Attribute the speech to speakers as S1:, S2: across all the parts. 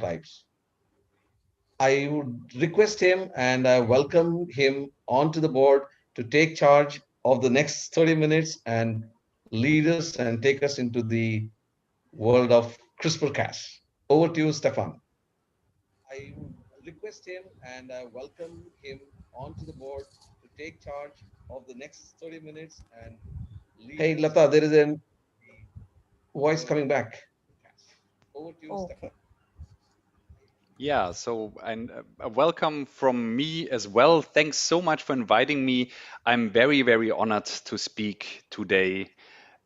S1: types. I would request him and welcome him onto the board to take charge of the next 30 minutes and lead us and take us into the world of CRISPR-Cas. Over to you, Stefan. I would request him and welcome him onto the board to take charge of the next 30 minutes and lead. Hey, Lata, there is a voice coming back. Over to you, Stefan.
S2: Okay.
S3: Yeah, so and a welcome from me as well. Thanks so much for inviting me. I'm very, very honored to speak today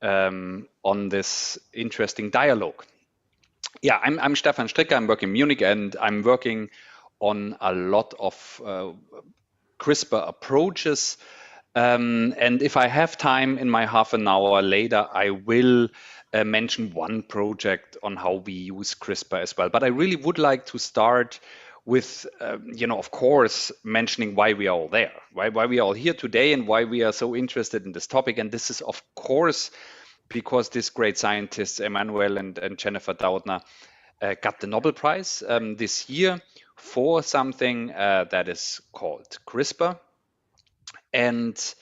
S3: on this interesting dialogue. Yeah, I'm Stefan Stricker. I'm working in Munich and I'm working on a lot of CRISPR approaches. And if I have time in my half an hour later, I will mention one project on how we use CRISPR as well. But I really would like to start with, of course, mentioning why we are all there, why we are all here today and why we are so interested in this topic. And this is, of course, because these great scientists, Emmanuel and Jennifer Doudna, got the Nobel Prize this year for something that is called CRISPR. And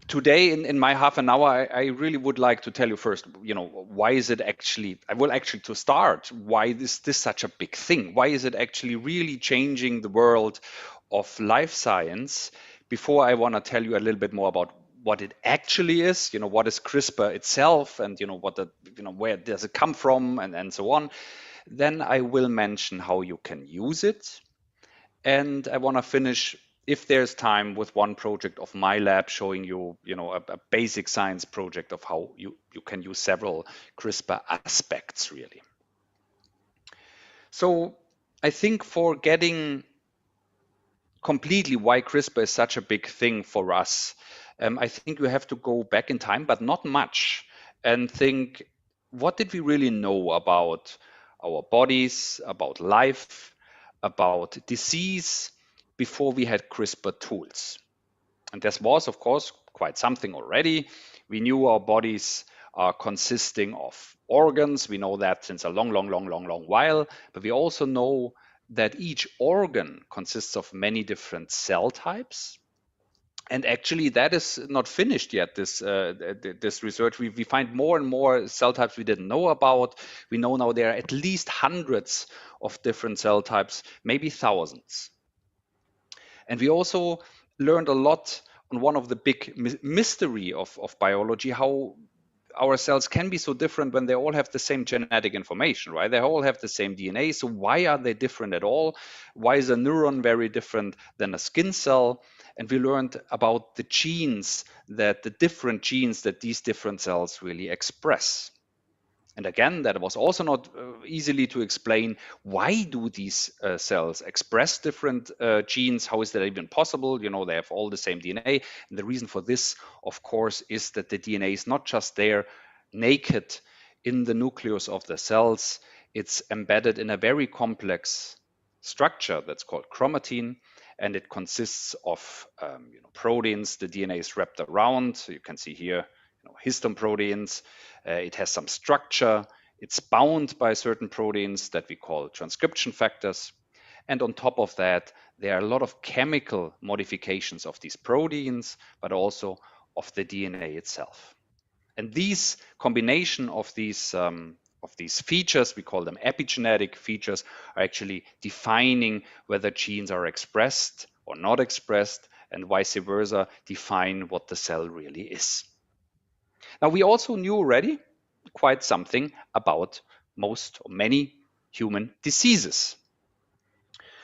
S3: today, in my half an hour, I really would like to tell you first, why is it actually, to start, why is this such a big thing? Why is it actually really changing the world of life science? Before I want to tell you a little bit more about what it actually is, what is CRISPR itself, and where does it come from, and so on. Then I will mention how you can use it, and I want to finish, if there's time, with one project of my lab showing you, a basic science project of how you can use several CRISPR aspects really. So I think for getting completely why CRISPR is such a big thing for us, I think we have to go back in time, but not much, and think, what did we really know about our bodies, about life, about disease before we had CRISPR tools? And this was, of course, quite something already. We knew our bodies are consisting of organs. We know that since a long while, but we also know that each organ consists of many different cell types. And actually, that is not finished yet, this research. We find more and more cell types we didn't know about. We know now there are at least hundreds of different cell types, maybe thousands. And we also learned a lot on one of the big mystery of biology, how our cells can be so different when they all have the same genetic information, right? They all have the same DNA. So why are they different at all? Why is a neuron very different than a skin cell? And we learned about the genes, the different genes that these different cells really express. And again, that was also not easily to explain. Why do these cells express different genes? How is that even possible? They have all the same DNA. And the reason for this, of course, is that the DNA is not just there naked in the nucleus of the cells. It's embedded in a very complex structure that's called chromatin. And it consists of proteins. The DNA is wrapped around. So you can see here histone proteins. It has some structure. It's bound by certain proteins that we call transcription factors. And on top of that, there are a lot of chemical modifications of these proteins, but also of the DNA itself. And these combination of these features, we call them epigenetic features, are actually defining whether genes are expressed or not expressed, and vice versa, define what the cell really is. Now, we also knew already quite something about most or many human diseases.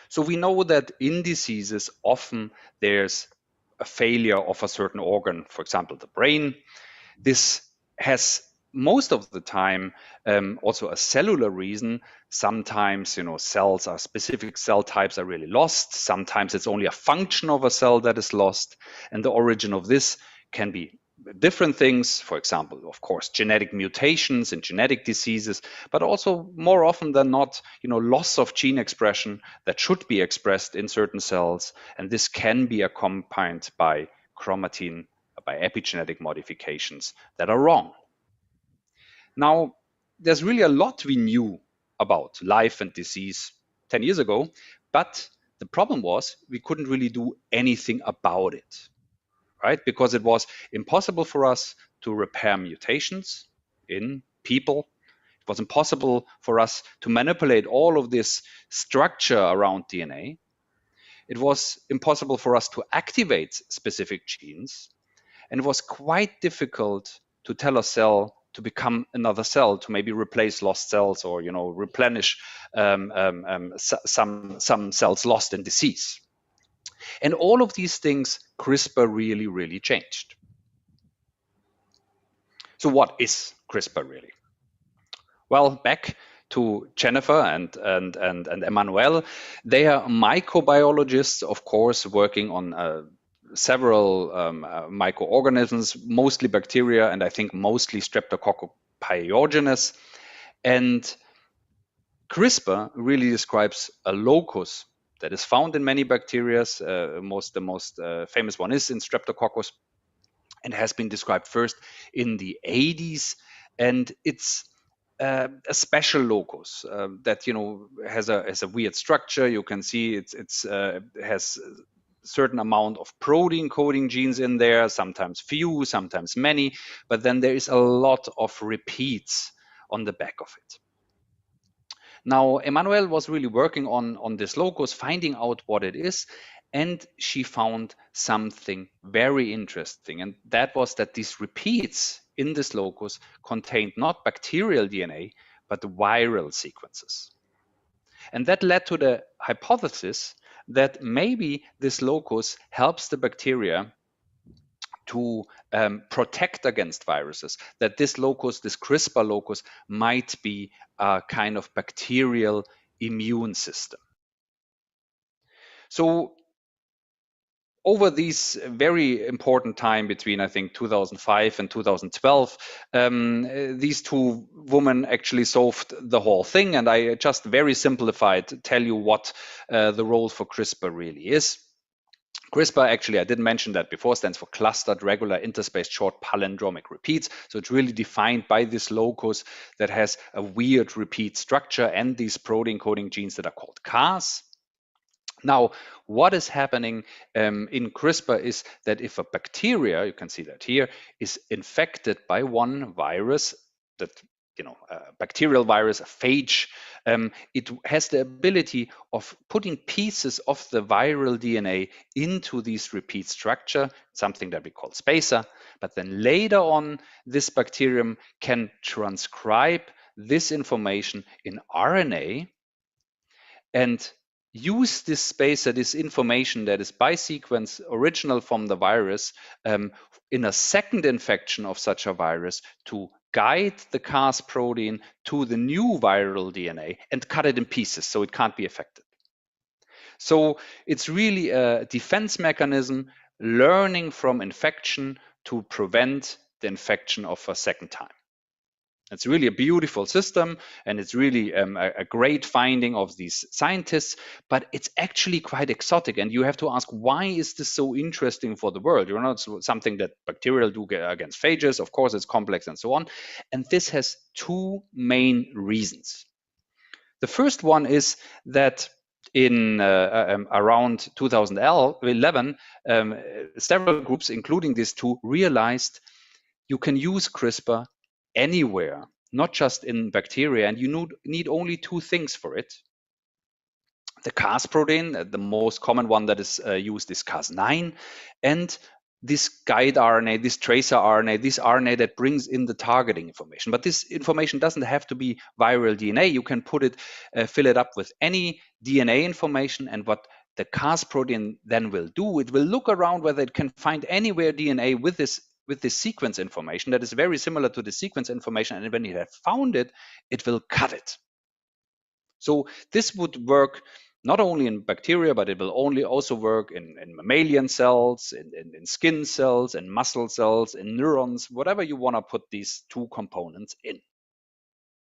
S3: So we know that in diseases, often there's a failure of a certain organ, for example, the brain. This has most of the time also a cellular reason. Sometimes, cells are specific cell types are really lost. Sometimes it's only a function of a cell that is lost. And the origin of this can be different things, for example, of course, genetic mutations and genetic diseases, but also more often than not, loss of gene expression that should be expressed in certain cells. And this can be accompanied by chromatin, by epigenetic modifications that are wrong. Now, there's really a lot we knew about life and disease 10 years ago, but the problem was we couldn't really do anything about it, right? Because it was impossible for us to repair mutations in people. It was impossible for us to manipulate all of this structure around DNA. It was impossible for us to activate specific genes. And it was quite difficult to tell a cell to become another cell, to maybe replace lost cells or replenish some cells lost in disease. And all of these things CRISPR really, really changed. So what is CRISPR really? Well, back to Jennifer and Emmanuel, they are microbiologists, of course, working on several microorganisms, mostly bacteria, and I think mostly Streptococcus pyogenes. And CRISPR really describes a locus that is found in many bacteria. The most famous one is in Streptococcus, and has been described first in the 80s. And it's a special locus that has a weird structure. You can see it's has a certain amount of protein coding genes in there, sometimes few, sometimes many, but then there is a lot of repeats on the back of it. Now, Emmanuel was really working on this locus, finding out what it is, and she found something very interesting. And that was that these repeats in this locus contained not bacterial DNA, but viral sequences. And that led to the hypothesis that maybe this locus helps the bacteria to protect against viruses, that this locus, this CRISPR locus, might be a kind of bacterial immune system. So over this very important time between, I think, 2005 and 2012, these two women actually solved the whole thing. And I just very simplified tell you what the role for CRISPR really is. CRISPR, actually, I didn't mention that before, stands for clustered regular interspaced short palindromic repeats. So it's really defined by this locus that has a weird repeat structure and these protein coding genes that are called CARs. Now, what is happening in CRISPR is that if a bacteria, you can see that here, is infected by one virus, that a bacterial virus, a phage, it has the ability of putting pieces of the viral DNA into this repeat structure, something that we call spacer. But then later on, this bacterium can transcribe this information in RNA and use this spacer, this information that is by sequence original from the virus, in a second infection of such a virus to guide the Cas protein to the new viral DNA and cut it in pieces so it can't be affected. So it's really a defense mechanism, learning from infection to prevent the infection of a second time. It's really a beautiful system, and it's really a great finding of these scientists, but it's actually quite exotic. And you have to ask, why is this so interesting for the world? It's something that bacteria do against phages. Of course, it's complex and so on. And this has two main reasons. The first one is that in around 2011, several groups, including these two, realized you can use CRISPR anywhere, not just in bacteria, and you need only two things for it. The Cas protein, the most common one that is used is Cas9, and this guide RNA, this tracer RNA, this RNA that brings in the targeting information. But this information doesn't have to be viral DNA. You can put it, fill it up with any DNA information, and what the Cas protein then will do, it will look around whether it can find anywhere DNA with this sequence information that is very similar to the sequence information, and when it has found it, it will cut it. So this would work not only in bacteria, but it will also work in mammalian cells, in skin cells, in muscle cells, in neurons, whatever you want to put these two components in.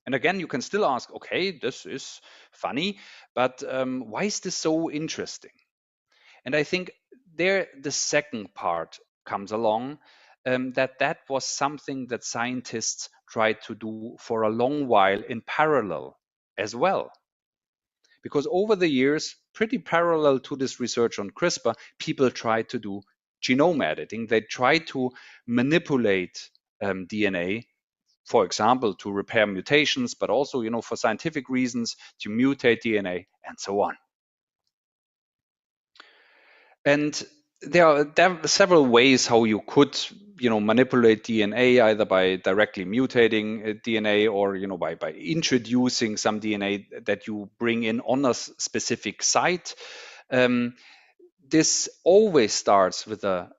S3: And again, you can still ask, okay, this is funny, but why is this so interesting? And I think there the second part comes along, that was something that scientists tried to do for a long while in parallel as well. Because over the years, pretty parallel to this research on CRISPR, people tried to do genome editing. They tried to manipulate DNA, for example, to repair mutations, but also, for scientific reasons, to mutate DNA and so on. And there are several ways how you could, manipulate DNA, either by directly mutating DNA or, by introducing some DNA that you bring in on a specific site. This always starts with a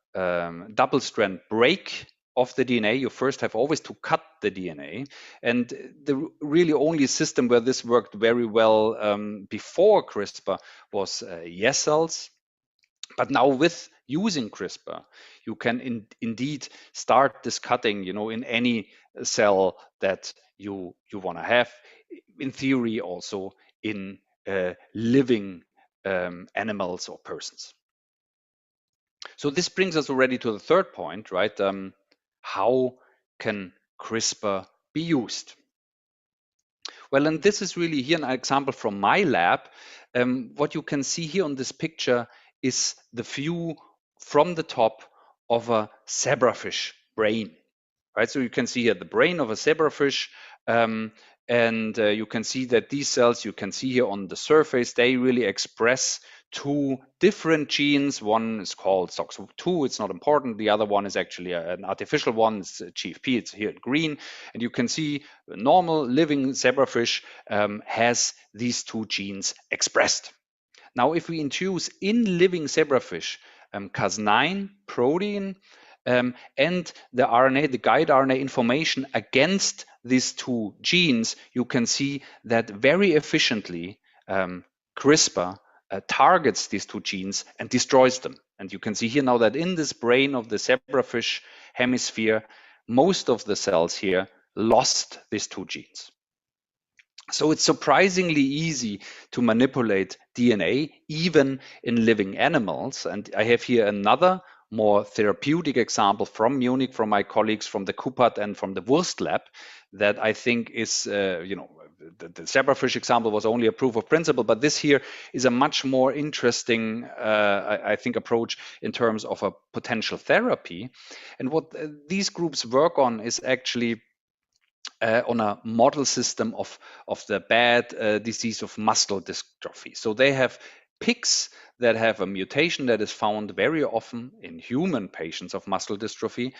S3: double-strand break of the DNA. You first have always to cut the DNA. And the really only system where this worked very well before CRISPR was yeast cells. But now with using CRISPR, you can indeed start this cutting, in any cell that you want to have. In theory, also in living animals or persons. So this brings us already to the third point, right? How can CRISPR be used? Well, and this is really here an example from my lab. What you can see here on this picture is the view from the top of a zebrafish brain, right? So you can see here the brain of a zebrafish, and you can see that these cells you can see here on the surface, they really express two different genes. One is called SOX2, it's not important. The other one is actually an artificial one, it's GFP, it's here in green. And you can see a normal living zebrafish has these two genes expressed. Now, if we introduce in living zebrafish Cas9 protein and the RNA, the guide RNA information against these two genes, you can see that very efficiently CRISPR targets these two genes and destroys them. And you can see here now that in this brain of the zebrafish hemisphere, most of the cells here lost these two genes. So it's surprisingly easy to manipulate DNA, even in living animals. And I have here another more therapeutic example from Munich, from my colleagues from the Kupert and from the Wurst lab, that I think is, the zebrafish example was only a proof of principle, but this here is a much more interesting, I think, approach in terms of a potential therapy. And what these groups work on is actually on a model system of the bad disease of muscular dystrophy. So they have pigs that have a mutation that is found very often in human patients of muscular dystrophy,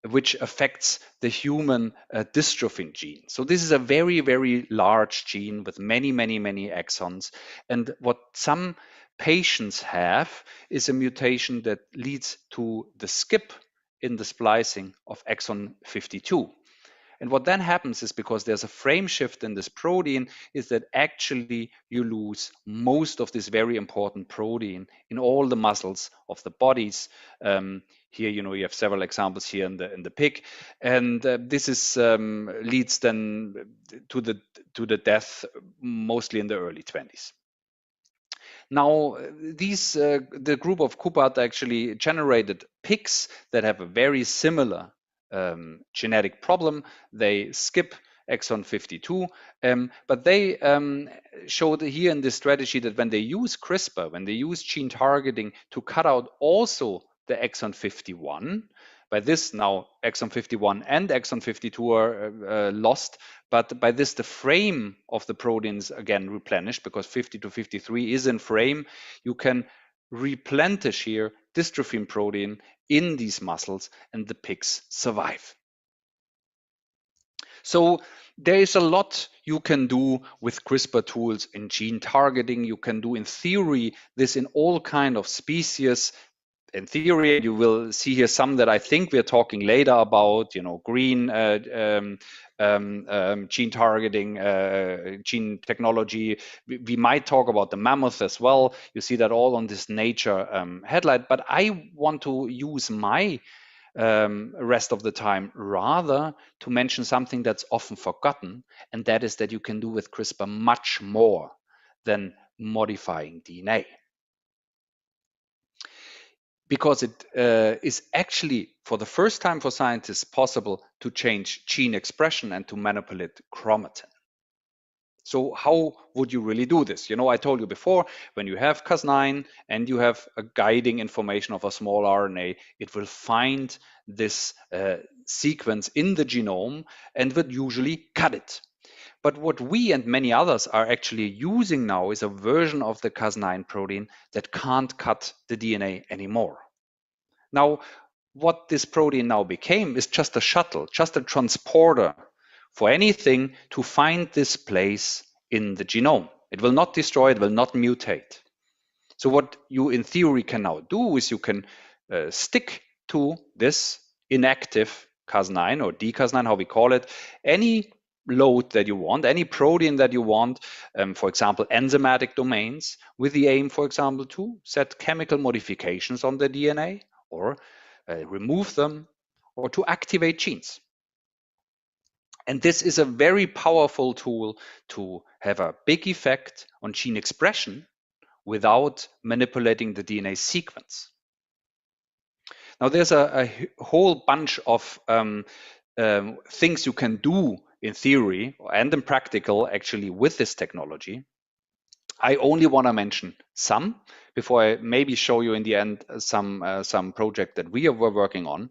S3: which affects the human dystrophin gene. So this is a very, very large gene with many, many, many exons. And what some patients have is a mutation that leads to the skip in the splicing of exon 52. And what then happens is, because there's a frame shift in this protein, is that actually you lose most of this very important protein in all the muscles of the bodies. Here, you have several examples here in the pig, and this is leads then to the death, mostly in the early 20s. Now, the group of Kupert actually generated pigs that have a very similar genetic problem. They skip exon 52, but they showed here in this strategy that when they use CRISPR, when they use gene targeting to cut out also the exon 51, by this now exon 51 and exon 52 are lost, but by this the frame of the proteins again replenished, because 50 to 53 is in frame. You can replenish here dystrophin protein in these muscles, and the pigs survive. So there is a lot you can do with CRISPR tools in gene targeting. You can do, in theory, this in all kind of species. In theory, you will see here some that I think we're talking later about, green gene targeting, gene technology. We might talk about the mammoth as well. You see that all on this Nature headline. But I want to use my rest of the time rather to mention something that's often forgotten, and that is that you can do with CRISPR much more than modifying DNA. Because it is actually, for the first time for scientists, possible to change gene expression and to manipulate chromatin. So how would you really do this? I told you before, when you have Cas9 and you have a guiding information of a small RNA, it will find this sequence in the genome and would usually cut it. But what we and many others are actually using now is a version of the Cas9 protein that can't cut the DNA anymore. Now, what this protein now became is just a shuttle, just a transporter for anything to find this place in the genome. It will not destroy, it will not mutate. So what you in theory can now do is you can stick to this inactive Cas9 or dCas9, how we call it, any load that you want, any protein that you want, for example, enzymatic domains, with the aim, for example, to set chemical modifications on the DNA or remove them or to activate genes. And this is a very powerful tool to have a big effect on gene expression without manipulating the DNA sequence. Now, there's a whole bunch of things you can do in theory and in practical actually with this technology. I only want to mention some before I maybe show you in the end some project that we were working on.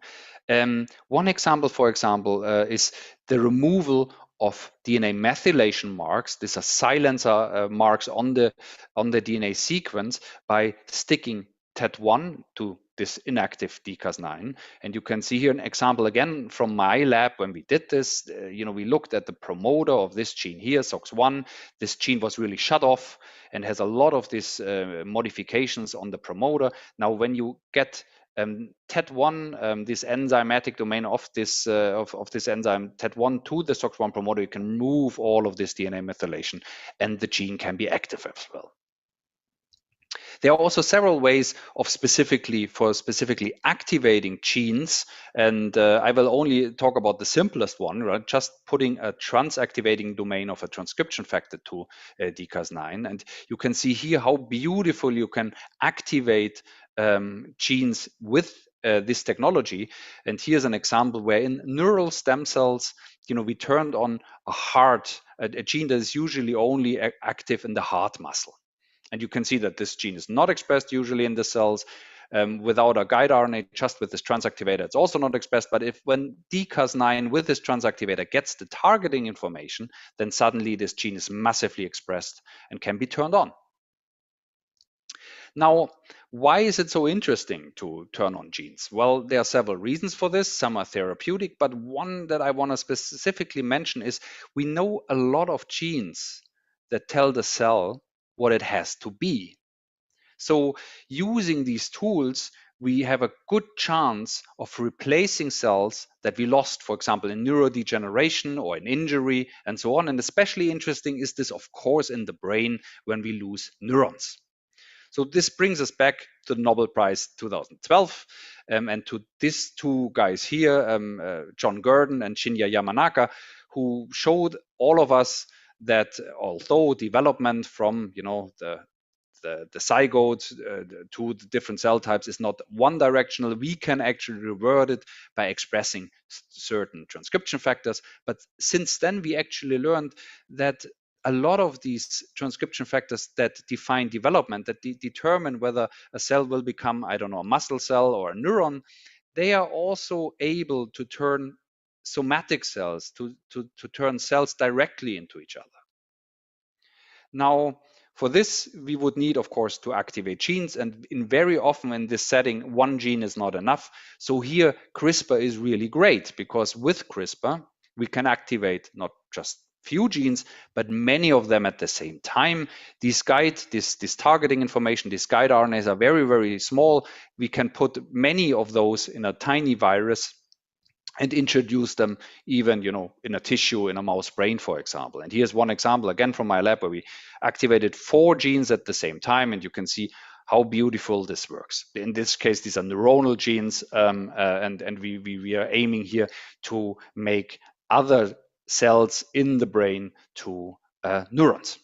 S3: One example, for example, is the removal of DNA methylation marks. These are silencer marks on the DNA sequence by sticking TET1 to this inactive dCas9. And you can see here an example again from my lab when we did this. We looked at the promoter of this gene here, SOX1. This gene was really shut off and has a lot of these modifications on the promoter. Now, when you get TET1, this enzymatic domain of this enzyme TET1 to the SOX1 promoter, you can move all of this DNA methylation, and the gene can be active as well. There are also several ways of specifically activating genes, and I will only talk about the simplest one, right? Just putting a transactivating domain of a transcription factor to dCas9, and you can see here how beautiful you can activate genes with this technology. And here's an example where in neural stem cells, we turned on a gene that is usually only active in the heart muscle. And you can see that this gene is not expressed usually in the cells. Without a guide RNA, just with this transactivator, it's also not expressed. But when dCas9 with this transactivator gets the targeting information, then suddenly this gene is massively expressed and can be turned on. Now, why is it so interesting to turn on genes? Well, there are several reasons for this. Some are therapeutic, but one that I want to specifically mention is we know a lot of genes that tell the cell what it has to be. So using these tools, we have a good chance of replacing cells that we lost, for example, in neurodegeneration or in injury and so on. And especially interesting is this, of course, in the brain when we lose neurons. So this brings us back to the Nobel Prize 2012 and to these two guys here, John Gurdon and Shinya Yamanaka, who showed all of us that although development from the zygote to the different cell types is not one directional, we can actually revert it by expressing certain transcription factors. But since then, we actually learned that a lot of these transcription factors that define development, that determine whether a cell will become, I don't know, a muscle cell or a neuron, they are also able to turn somatic cells, to turn cells directly into each other. Now, for this, we would need, of course, to activate genes, and very often in this setting, one gene is not enough. So here, CRISPR is really great because with CRISPR, we can activate not just few genes, but many of them at the same time. This targeting information, these guide RNAs are very, very small. We can put many of those in a tiny virus and introduce them even, in a tissue, in a mouse brain, for example. And here's one example, again, from my lab, where we activated 4 genes at the same time, and you can see how beautiful this works. In this case, these are neuronal genes, and we are aiming here to make other cells in the brain to neurons.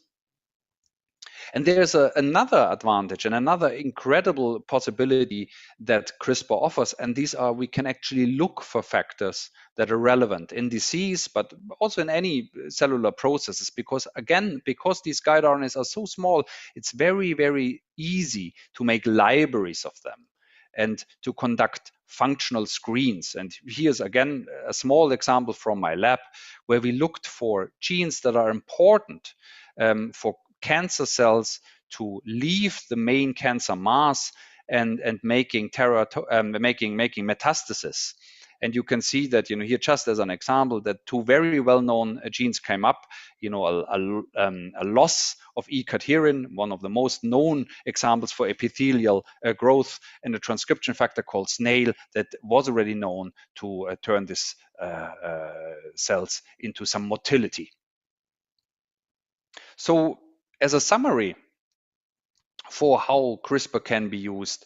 S3: And there's another advantage and another incredible possibility that CRISPR offers, and these are we can actually look for factors that are relevant in disease, but also in any cellular processes, because again, because these guide RNAs are so small, it's very, very easy to make libraries of them and to conduct functional screens. And here's again a small example from my lab where we looked for genes that are important for cancer cells to leave the main cancer mass and making making metastasis. And you can see that, here just as an example, that two very well-known genes came up, a loss of E-cadherin, one of the most known examples for epithelial growth, and a transcription factor called snail that was already known to turn these cells into some motility. So as a summary for how CRISPR can be used,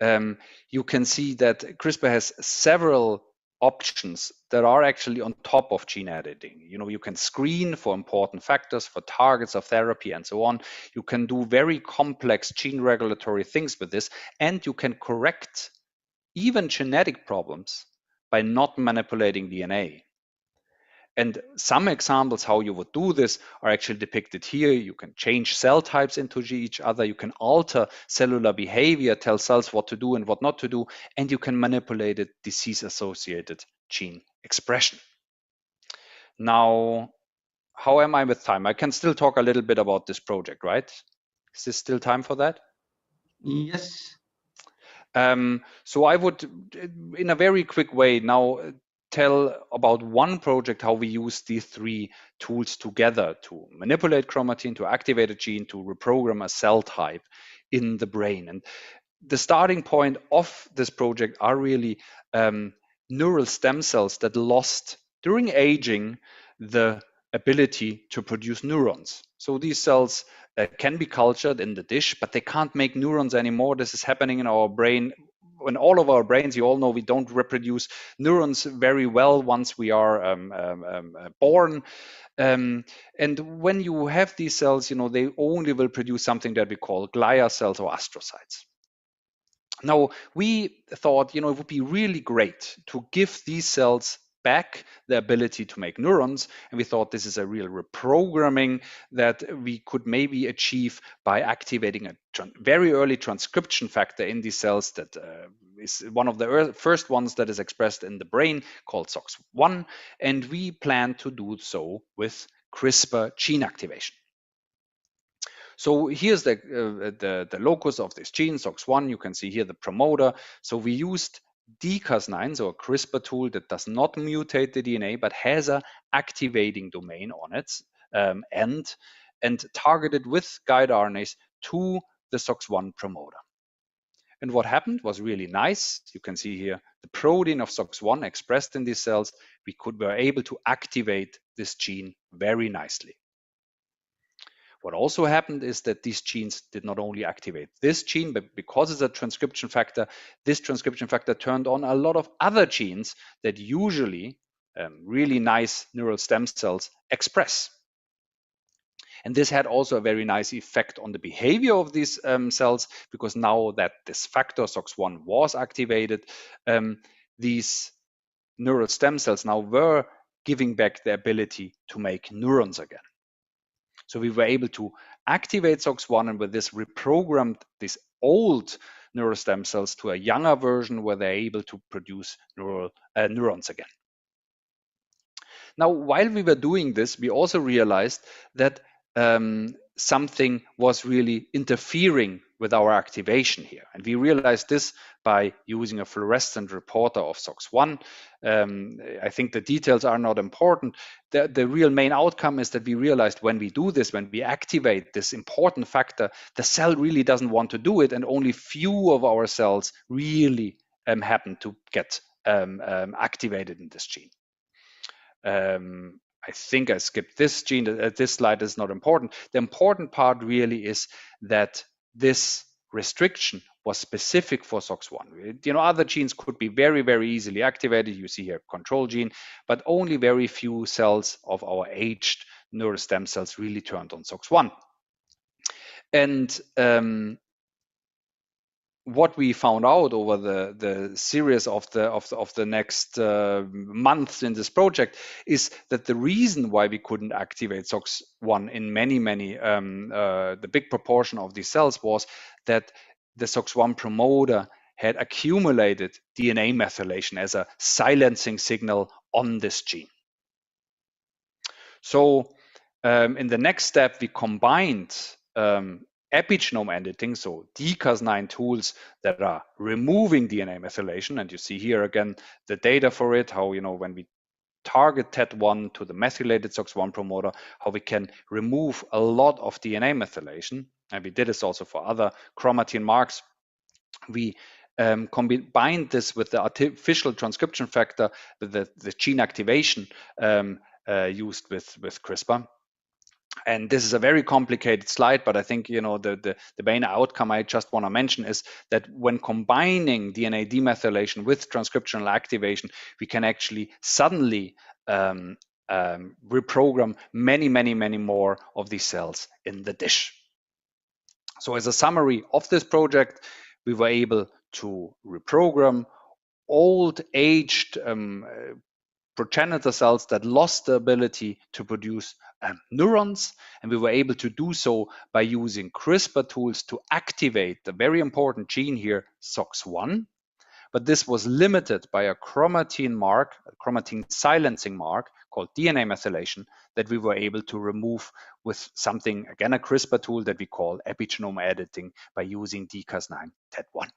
S3: you can see that CRISPR has several options that are actually on top of gene editing. You can screen for important factors, for targets of therapy, and so on. You can do very complex gene regulatory things with this, and you can correct even genetic problems by not manipulating DNA. And some examples how you would do this are actually depicted here. You can change cell types into each other. You can alter cellular behavior, tell cells what to do and what not to do, and you can manipulate disease-associated gene expression. Now, how am I with time? I can still talk a little bit about this project, right? Is this still time for that?
S1: Yes.
S3: So I would, in a very quick way now, tell about one project, how we use these three tools together to manipulate chromatin, to activate a gene, to reprogram a cell type in the brain. And the starting point of this project are really neural stem cells that lost during aging the ability to produce neurons. So these cells can be cultured in the dish, but they can't make neurons anymore. This is happening in our brain. In all of our brains, you all know we don't reproduce neurons very well once we are born. And when you have these cells, they only will produce something that we call glia cells or astrocytes. Now, we thought, it would be really great to give these cells back the ability to make neurons. And we thought this is a real reprogramming that we could maybe achieve by activating a very early transcription factor in these cells that is one of the first ones that is expressed in the brain, called SOX1. And we plan to do so with CRISPR gene activation. So here's the locus of this gene, SOX1. You can see here the promoter. So we used dCas9, so a CRISPR tool that does not mutate the DNA, but has a activating domain on its end, and targeted with guide RNAs to the SOX1 promoter. And what happened was really nice. You can see here the protein of SOX1 expressed in these cells. We were able to activate this gene very nicely. What also happened is that these genes did not only activate this gene, but because it's a transcription factor, this transcription factor turned on a lot of other genes that usually really nice neural stem cells express. And this had also a very nice effect on the behavior of these cells, because now that this factor SOX1 was activated, these neural stem cells now were giving back the ability to make neurons again. So we were able to activate SOX1, and with this reprogrammed these old neural stem cells to a younger version where they're able to produce neurons again. Now, while we were doing this, we also realized that something was really interfering with our activation here. And we realized this by using a fluorescent reporter of SOX1. I think the details are not important. The real main outcome is that we realized when we do this, when we activate this important factor, the cell really doesn't want to do it, and only few of our cells really happen to get activated in this gene. I think I skipped this gene. This slide is not important. The important part really is that this restriction was specific for SOX1. Other genes could be very, very easily activated. You see here control gene, but only very few cells of our aged neural stem cells really turned on SOX1. And what we found out over the series of the next months in this project is that the reason why we couldn't activate SOX1 in many the big proportion of these cells was that the SOX1 promoter had accumulated DNA methylation as a silencing signal on this gene. So in the next step, we combined epigenome editing, so dCAS9 tools that are removing DNA methylation. And you see here again the data for it, how, when we target TET1 to the methylated SOX1 promoter, how we can remove a lot of DNA methylation. And we did this also for other chromatin marks. We combined this with the artificial transcription factor, with the gene activation used with CRISPR. And this is a very complicated slide, but I think the main outcome I just want to mention is that when combining DNA demethylation with transcriptional activation, we can actually suddenly reprogram many more of these cells in the dish. So as a summary of this project, we were able to reprogram old aged progenitor cells that lost the ability to produce neurons, and we were able to do so by using CRISPR tools to activate the very important gene here, SOX1. But this was limited by a chromatin mark, a chromatin silencing mark called DNA methylation, that we were able to remove with something, again, a CRISPR tool that we call epigenome editing by using dCAS9 TET1.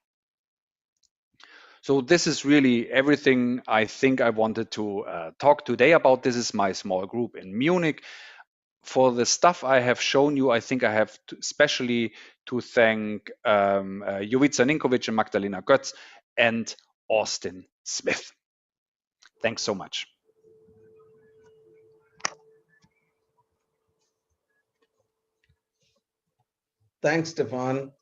S3: So this is really everything I think I wanted to talk today about. This is my small group in Munich. For the stuff I have shown you, I think I have especially to thank Jovica Ninkovic and Magdalena Götz and Austin Smith. Thanks so much.
S1: Thanks, Stefan.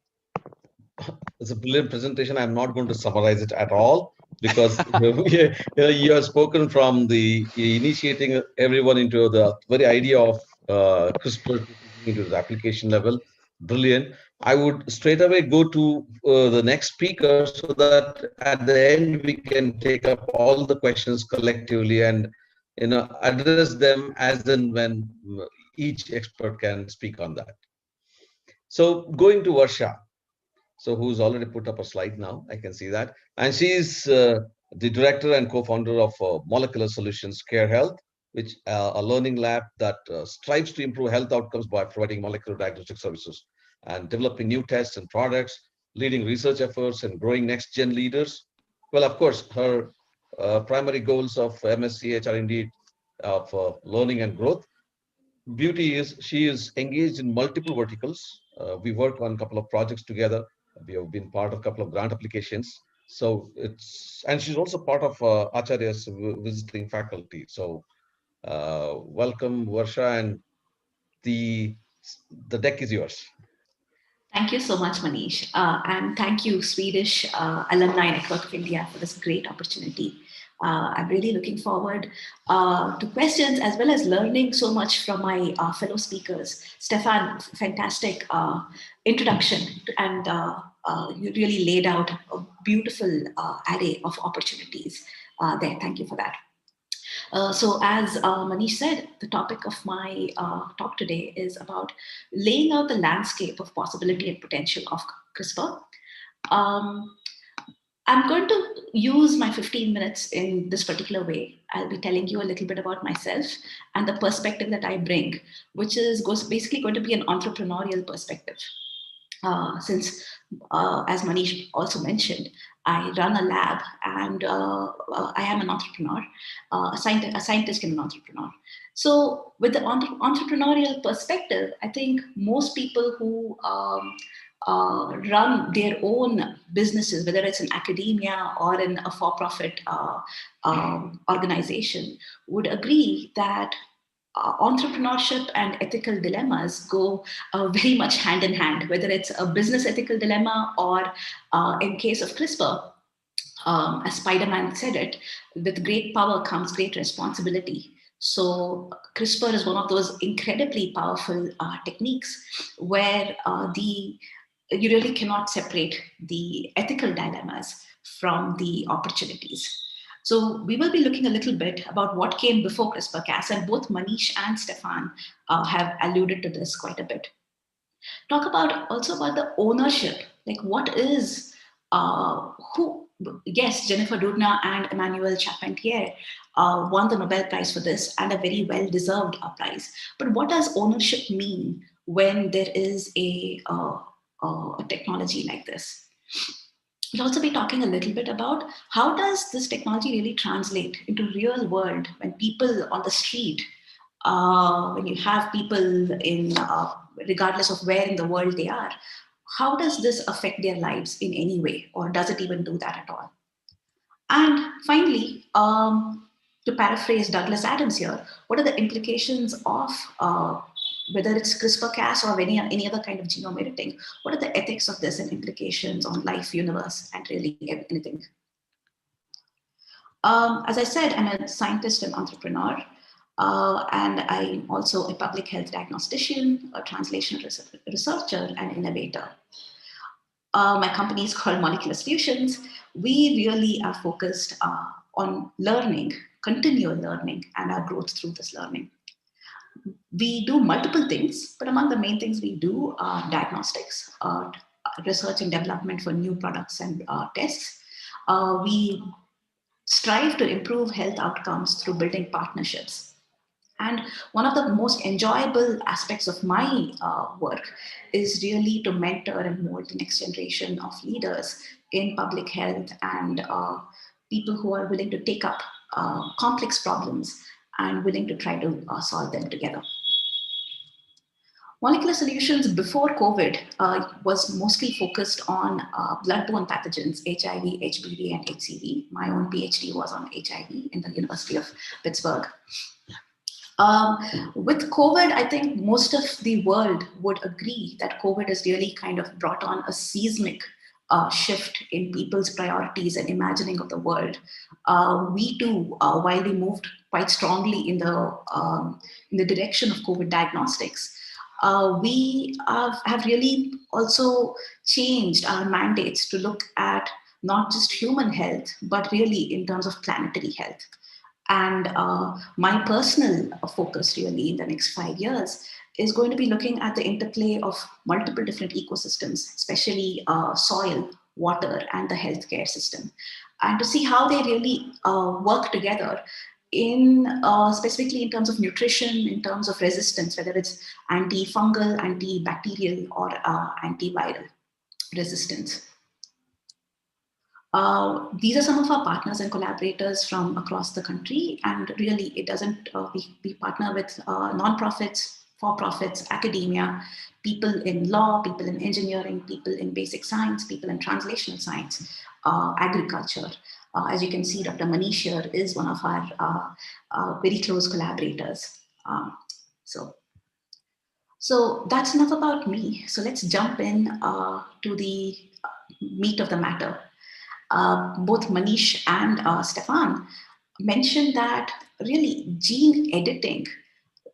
S1: It's a brilliant presentation. I'm not going to summarize it at all because you have spoken from the initiating everyone into the very idea of CRISPR into the application level. Brilliant. I would straight away go to the next speaker so that at the end we can take up all the questions collectively and address them as and when each expert can speak on that. So going to Varsha. So who's already put up a slide now, I can see that. And she's the director and co-founder of Molecular Solutions Care Health, which a learning lab that strives to improve health outcomes by providing molecular diagnostic services and developing new tests and products, leading research efforts and growing next-gen leaders. Well, of course, her primary goals of MSCH are indeed of learning and growth. Beauty is she is engaged in multiple verticals. We work on a couple of projects together. We have been part of a couple of grant applications. So and she's also part of Acharya's visiting faculty. So welcome, Varsha, and the the deck is yours.
S2: Thank you so much, Manish. And thank you, Swedish Alumni Network of India, for this great opportunity. I'm really looking forward to questions as well as learning so much from my fellow speakers. Stefan, fantastic introduction, and you really laid out a beautiful array of opportunities there. Thank you for that. So as Manish said, the topic of my talk today is about laying out the landscape of possibility and potential of CRISPR. I'm going to use my 15 minutes in this particular way. I'll be telling you a little bit about myself and the perspective that I bring, which is basically going to be an entrepreneurial perspective. Since, as Manish also mentioned, I run a lab and I am an entrepreneur, a scientist and an entrepreneur. So with the entrepreneurial perspective, I think most people who run their own businesses, whether it's in academia or in a for-profit organization, would agree that entrepreneurship and ethical dilemmas go very much hand in hand, whether it's a business ethical dilemma or in case of CRISPR, as Spider-Man said it, with great power comes great responsibility. So CRISPR is one of those incredibly powerful techniques where you really cannot separate the ethical dilemmas from the opportunities. So we will be looking a little bit about what came before CRISPR-Cas, and both Manish and Stefan have alluded to this quite a bit. Talk about also about the ownership, like what is who. Yes, Jennifer Doudna and Emmanuel Charpentier won the Nobel Prize for this, and a very well-deserved prize. But what does ownership mean when there is a technology like this? We'll also be talking a little bit about how does this technology really translate into real world when people on the street, when you have people in, regardless of where in the world they are, how does this affect their lives in any way, or does it even do that at all? And finally, to paraphrase Douglas Adams here, what are the implications of whether it's CRISPR-Cas or any other kind of genome editing? What are the ethics of this and implications on life, universe, and really anything? As I said, I'm a scientist and entrepreneur, and I'm also a public health diagnostician, a translational researcher, and innovator. My company is called Molecular Solutions. We really are focused on learning, continual learning, and our growth through this learning. We do multiple things, but among the main things we do are diagnostics, research and development for new products and tests. We strive to improve health outcomes through building partnerships. And one of the most enjoyable aspects of my work is really to mentor and mold the next generation of leaders in public health, and people who are willing to take up complex problems and willing to try to solve them together. Molecular Solutions before COVID was mostly focused on bloodborne pathogens, HIV, HBV, and HCV. My own PhD was on HIV in the University of Pittsburgh. With COVID, I think most of the world would agree that COVID has really kind of brought on a seismic shift in people's priorities and imagining of the world. We too, while we moved quite strongly in the direction of COVID diagnostics, we have really also changed our mandates to look at not just human health, but really in terms of planetary health. And my personal focus really in the next 5 years is going to be looking at the interplay of multiple different ecosystems, especially soil, water, and the healthcare system, and to see how they really work together in specifically in terms of nutrition, in terms of resistance, whether it's antifungal, antibacterial, or antiviral resistance. These are some of our partners and collaborators from across the country, and really it doesn't, we partner with nonprofits, for-profits, academia, people in law, people in engineering, people in basic science, people in translational science, agriculture. As you can see, Dr. Manish here is one of our very close collaborators. So that's enough about me. So let's jump in to the meat of the matter. Both Manish and Stefan mentioned that really gene editing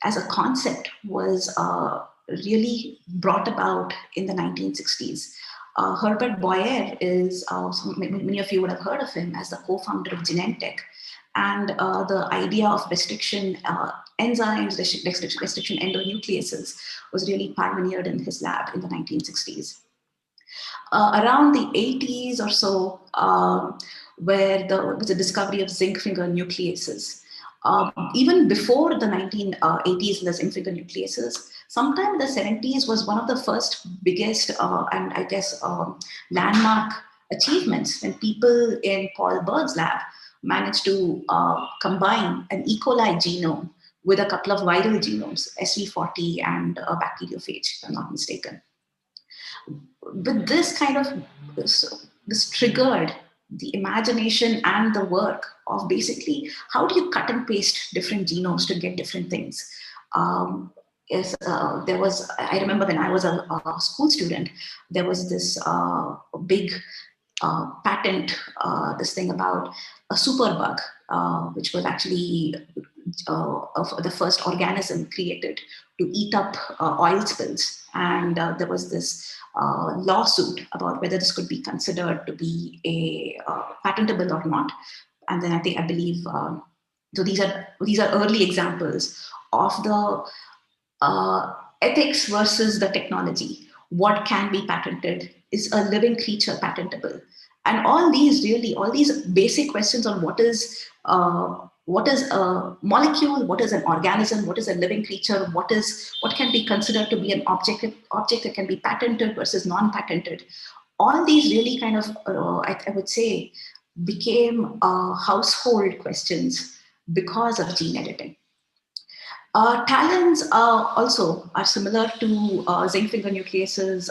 S2: as a concept was really brought about in the 1960s. Herbert Boyer is, many of you would have heard of him as the co-founder of Genentech. And the idea of restriction enzymes, restriction endonucleases was really pioneered in his lab in the 1960s. Around the 80s or so, where there was a discovery of zinc finger nucleases. Even before the 1980s and the zinc finger nucleases, sometime in the 70s was one of the first biggest and I guess landmark achievements when people in Paul Berg's lab managed to combine an E. coli genome with a couple of viral genomes, SV40 and bacteriophage, if I'm not mistaken. With this kind of, this triggered the imagination and the work of basically how do you cut and paste different genomes to get different things. There was, I remember when I was a school student, there was this big patent, this thing about a superbug, which was actually of the first organism created to eat up oil spills. And there was this lawsuit about whether this could be considered to be a patentable or not. And then I believe so. These are early examples of the ethics versus the technology. What can be patented? Is a living creature patentable? And all these basic questions on what is a molecule, what is an organism, what is a living creature, what can be considered to be an object that can be patented versus non-patented. All these really kind of, I would say, became household questions because of gene editing. Talons also are similar to zinc finger nucleases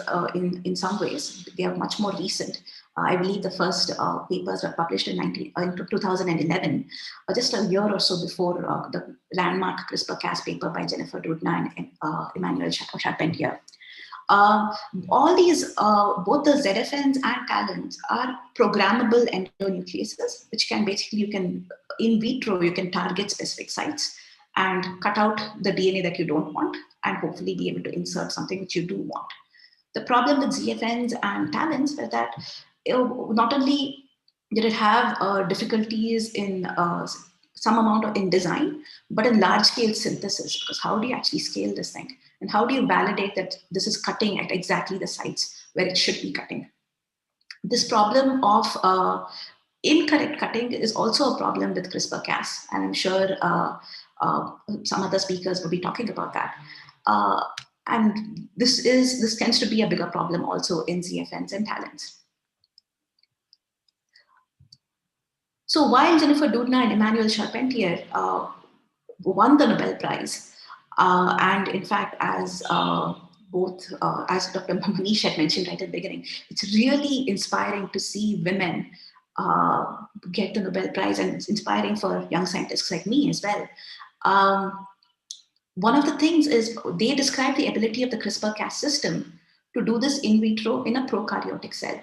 S2: in some ways. They are much more recent. I believe the first papers were published in 2011, just a year or so before the landmark CRISPR-Cas paper by Jennifer Doudna and Emmanuel Charpentier. All these, both the ZFNs and talons are programmable endonucleases, which can basically, in vitro, you can target specific sites and cut out the DNA that you don't want and hopefully be able to insert something which you do want. The problem with ZFNs and talons is that not only did it have difficulties in some amount in design, but in large scale synthesis, because how do you actually scale this thing? And how do you validate that this is cutting at exactly the sites where it should be cutting? This problem of incorrect cutting is also a problem with CRISPR-Cas, and I'm sure some other speakers will be talking about that. And this tends to be a bigger problem also in ZFNs and talons. So while Jennifer Doudna and Emmanuel Charpentier won the Nobel Prize, and in fact, as as Dr. Manish had mentioned right at the beginning, it's really inspiring to see women get the Nobel Prize, and it's inspiring for young scientists like me as well. One of the things is they describe the ability of the CRISPR-Cas system to do this in vitro in a prokaryotic cell.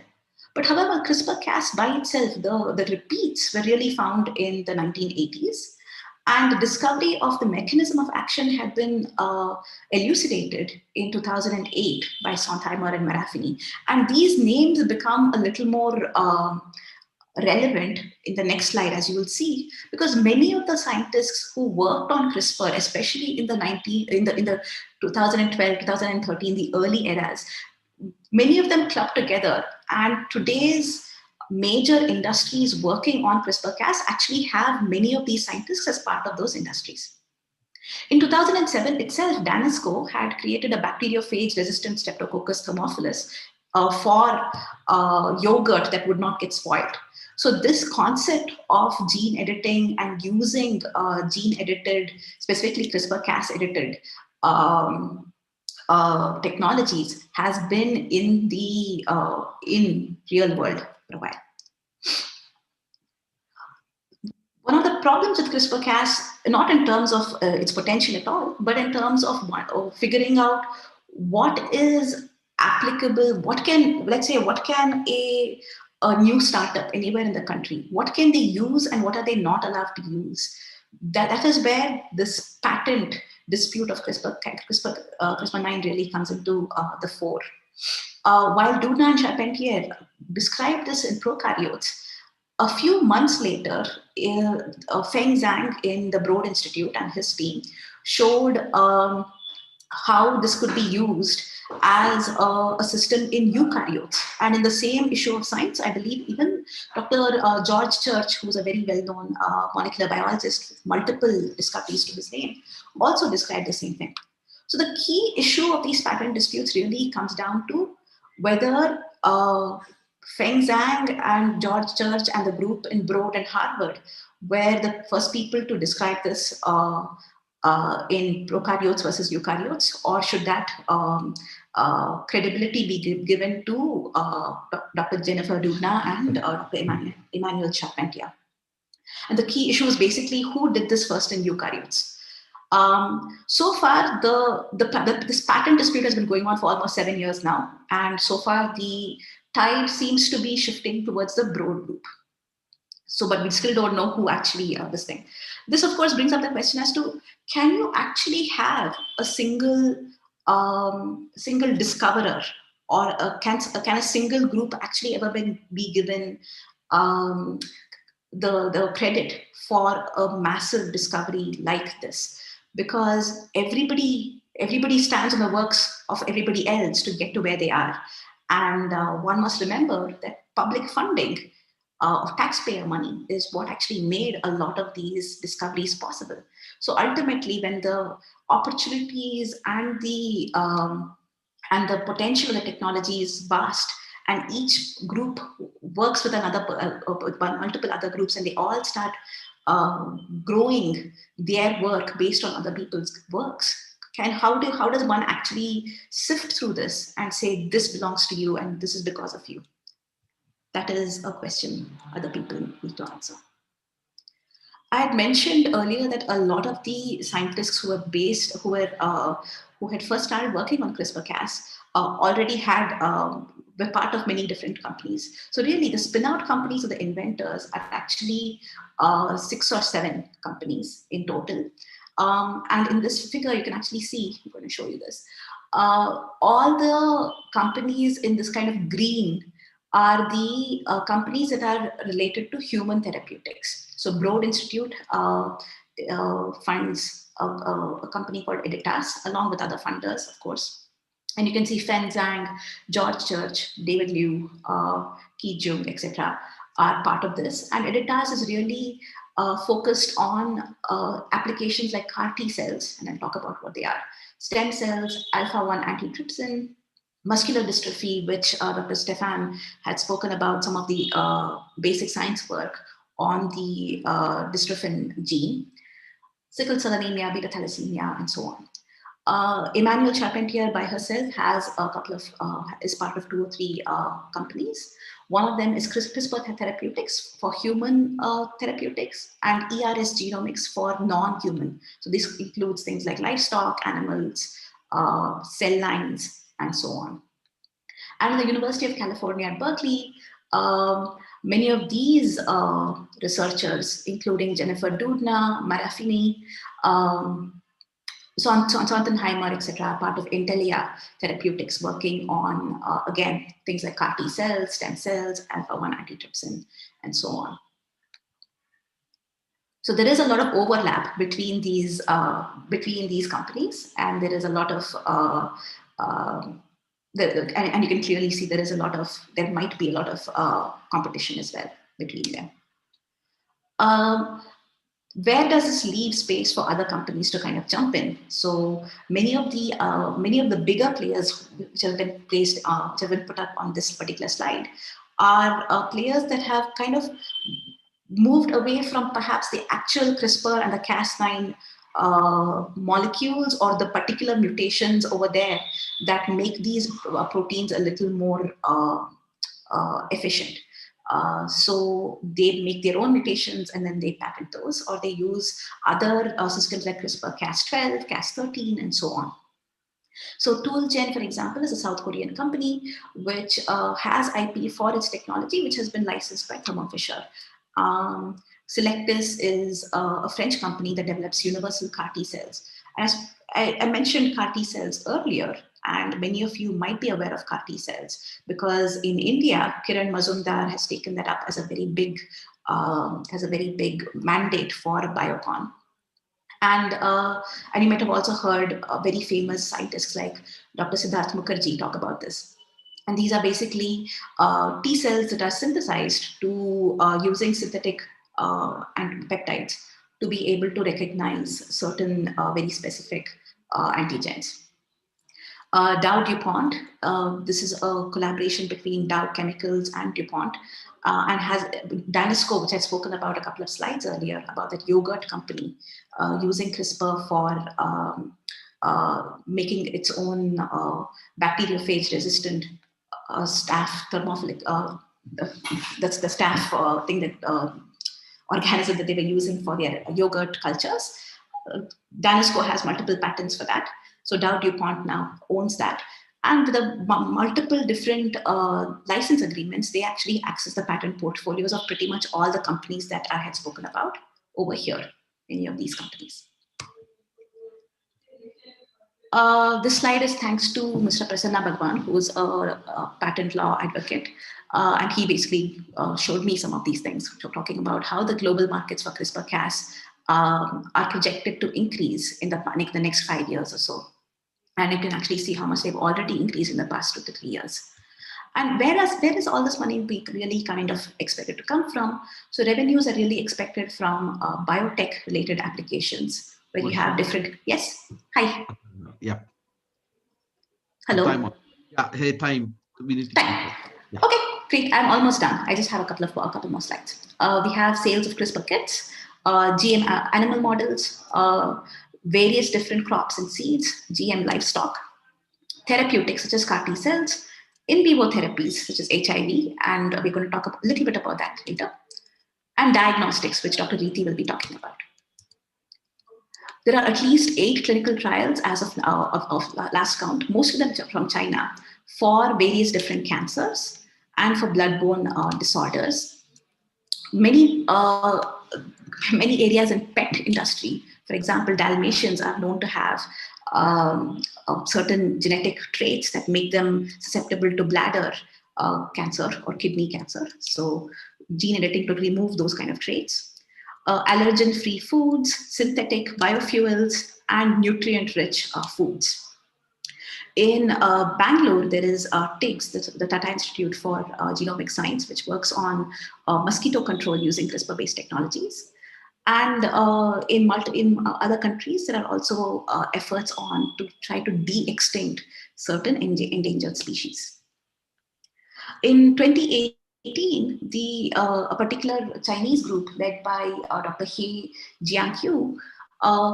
S2: But however, CRISPR-Cas by itself, the repeats were really found in the 1980s. And the discovery of the mechanism of action had been elucidated in 2008 by Sontheimer and Marafini. And these names become a little more relevant in the next slide, as you will see, because many of the scientists who worked on CRISPR, especially in the 2012, 2013, the early eras, many of them clubbed together, and today's major industries working on CRISPR-Cas actually have many of these scientists as part of those industries. In 2007 itself, Danisco had created a bacteriophage-resistant Streptococcus thermophilus for yogurt that would not get spoiled. So this concept of gene editing and using gene-edited, specifically CRISPR-Cas edited technologies has been in the in real world for a while. One of the problems with CRISPR-Cas, not in terms of its potential at all, but in terms of figuring out what is applicable, what can a new startup anywhere in the country, what can they use and what are they not allowed to use? That is where this patent dispute of CRISPR-9 really comes into the fore. While Doudna and Charpentier described this in prokaryotes, a few months later, Feng Zhang in the Broad Institute and his team showed how this could be used as a system in eukaryotes. And in the same issue of Science, I believe even Dr. George Church, who's a very well-known molecular biologist with multiple discoveries to his name, also described the same thing. So the key issue of these patent disputes really comes down to whether Feng Zhang and George Church and the group in Broad and Harvard were the first people to describe this in prokaryotes versus eukaryotes, or should that credibility be given to Dr. Jennifer Doudna and Dr. Emmanuel Charpentier? And the key issue is basically who did this first in eukaryotes. So far, this patent dispute has been going on for almost 7 years now, and so far the tide seems to be shifting towards the Broad group. So, but we still don't know who actually this thing. This, of course, brings up the question as to, can you actually have a single discoverer, or can a single group actually ever be given um, the credit for a massive discovery like this? Because everybody stands on the works of everybody else to get to where they are. And one must remember that public funding of taxpayer money is what actually made a lot of these discoveries possible. So ultimately, when the opportunities and the potential of the technology is vast, and each group works with with multiple other groups, and they all start growing their work based on other people's works. How does one actually sift through this and say this belongs to you and this is because of you? That is a question other people need to answer. I had mentioned earlier that a lot of the scientists who had first started working on CRISPR-Cas already were part of many different companies. So really, the spin-out companies of the inventors are actually 6 or 7 companies in total. And in this figure, you can actually see, I'm going to show you this. All the companies in this kind of green are the companies that are related to human therapeutics. So Broad Institute funds a company called Editas, along with other funders, of course. And you can see Fen Zhang, George Church, David Liu, Ki Jung, etc. are part of this. And Editas is really focused on applications like CAR T cells, and I'll talk about what they are, stem cells, alpha-1 antitrypsin, muscular dystrophy, which Dr. Stefan had spoken about, some of the basic science work on the dystrophin gene, sickle cell anemia, beta thalassemia, and so on. Emmanuelle Charpentier by herself has a couple of, is part of 2 or 3 companies. One of them is CRISPR Therapeutics for human therapeutics, and ERS Genomics for non-human. So this includes things like livestock, animals, cell lines, and so on. And at the University of California at Berkeley, many of these researchers, including Jennifer Doudna, Marafini, Sontenheimer, etc., are part of Intellia Therapeutics, working on, again, things like CAR T cells, stem cells, alpha-1 antitrypsin, and so on. So there is a lot of overlap between these companies, and there is a lot of and you can clearly see there might be a lot of competition as well between them. Where does this leave space for other companies to kind of jump in? So many of the bigger players which have been placed, which have been put up on this particular slide, are players that have kind of moved away from perhaps the actual CRISPR and the Cas9 molecules, or the particular mutations over there that make these proteins a little more efficient. So they make their own mutations and then they patent those, or they use other systems like CRISPR, Cas12, Cas13, and so on. So Toolgen, for example, is a South Korean company which has IP for its technology, which has been licensed by Thermo Fisher. Selectis is a French company that develops universal CAR T cells. As I mentioned CAR T cells earlier, and many of you might be aware of CAR T cells, because in India, Kiran Mazumdar has taken that up as a very big mandate for Biocon. And you might have also heard very famous scientists like Dr. Siddharth Mukherjee talk about this. And these are basically T cells that are synthesized to using synthetic peptides to be able to recognize certain very specific antigens. Dow DuPont, this is a collaboration between Dow Chemicals and DuPont, and has Danisco, which I'd spoken about a couple of slides earlier, about that yogurt company using CRISPR for making its own bacteriophage resistant staph thermophilic, that's the staph thing that organism that they were using for their yogurt cultures. Danisco has multiple patents for that. So Dow DuPont now owns that. And with the multiple different license agreements, they actually access the patent portfolios of pretty much all the companies that I had spoken about over here, any of these companies. This slide is thanks to Mr. Prasanna Bhagwan, who is a patent law advocate. And he basically showed me some of these things, talking about how the global markets for CRISPR-Cas are projected to increase in the next 5 years or so. And you can actually see how much they've already increased in the past 2 to 3 years. And where is all this money really kind of expected to come from? So revenues are really expected from biotech-related applications, where you have different. Yes. Hi.
S1: Yeah.
S2: Hello.
S1: Time. Yeah. Hey, time. We need to keep it.
S2: Yeah. Okay, great. I'm almost done. I just have a couple more slides. We have sales of CRISPR kits, GM animal models, various different crops and seeds, GM livestock, therapeutics such as CAR T cells, in vivo therapies such as HIV, and we're going to talk a little bit about that later, and diagnostics, which Dr. Reeti will be talking about. There are at least 8 clinical trials as of now, of last count, most of them from China, for various different cancers and for bloodborne disorders. Many areas in pet industry, for example, Dalmatians are known to have certain genetic traits that make them susceptible to bladder cancer or kidney cancer. So gene editing to remove those kind of traits. Allergen-free foods, synthetic biofuels, and nutrient-rich foods. In Bangalore, there is TIGS, the Tata Institute for Genomic Science, which works on mosquito control using CRISPR-based technologies. And in other countries, there are also efforts on to try to de-extinct certain endangered species. In 2018, a particular Chinese group led by Dr. He Jiankyu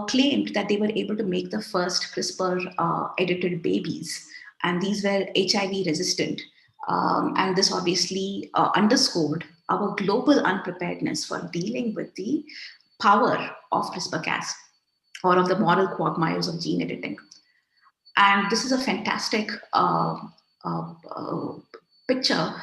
S2: claimed that they were able to make the first CRISPR edited babies, and these were HIV resistant. And this obviously underscored our global unpreparedness for dealing with the power of CRISPR-Cas, or of the moral quagmires of gene editing. And this is a fantastic picture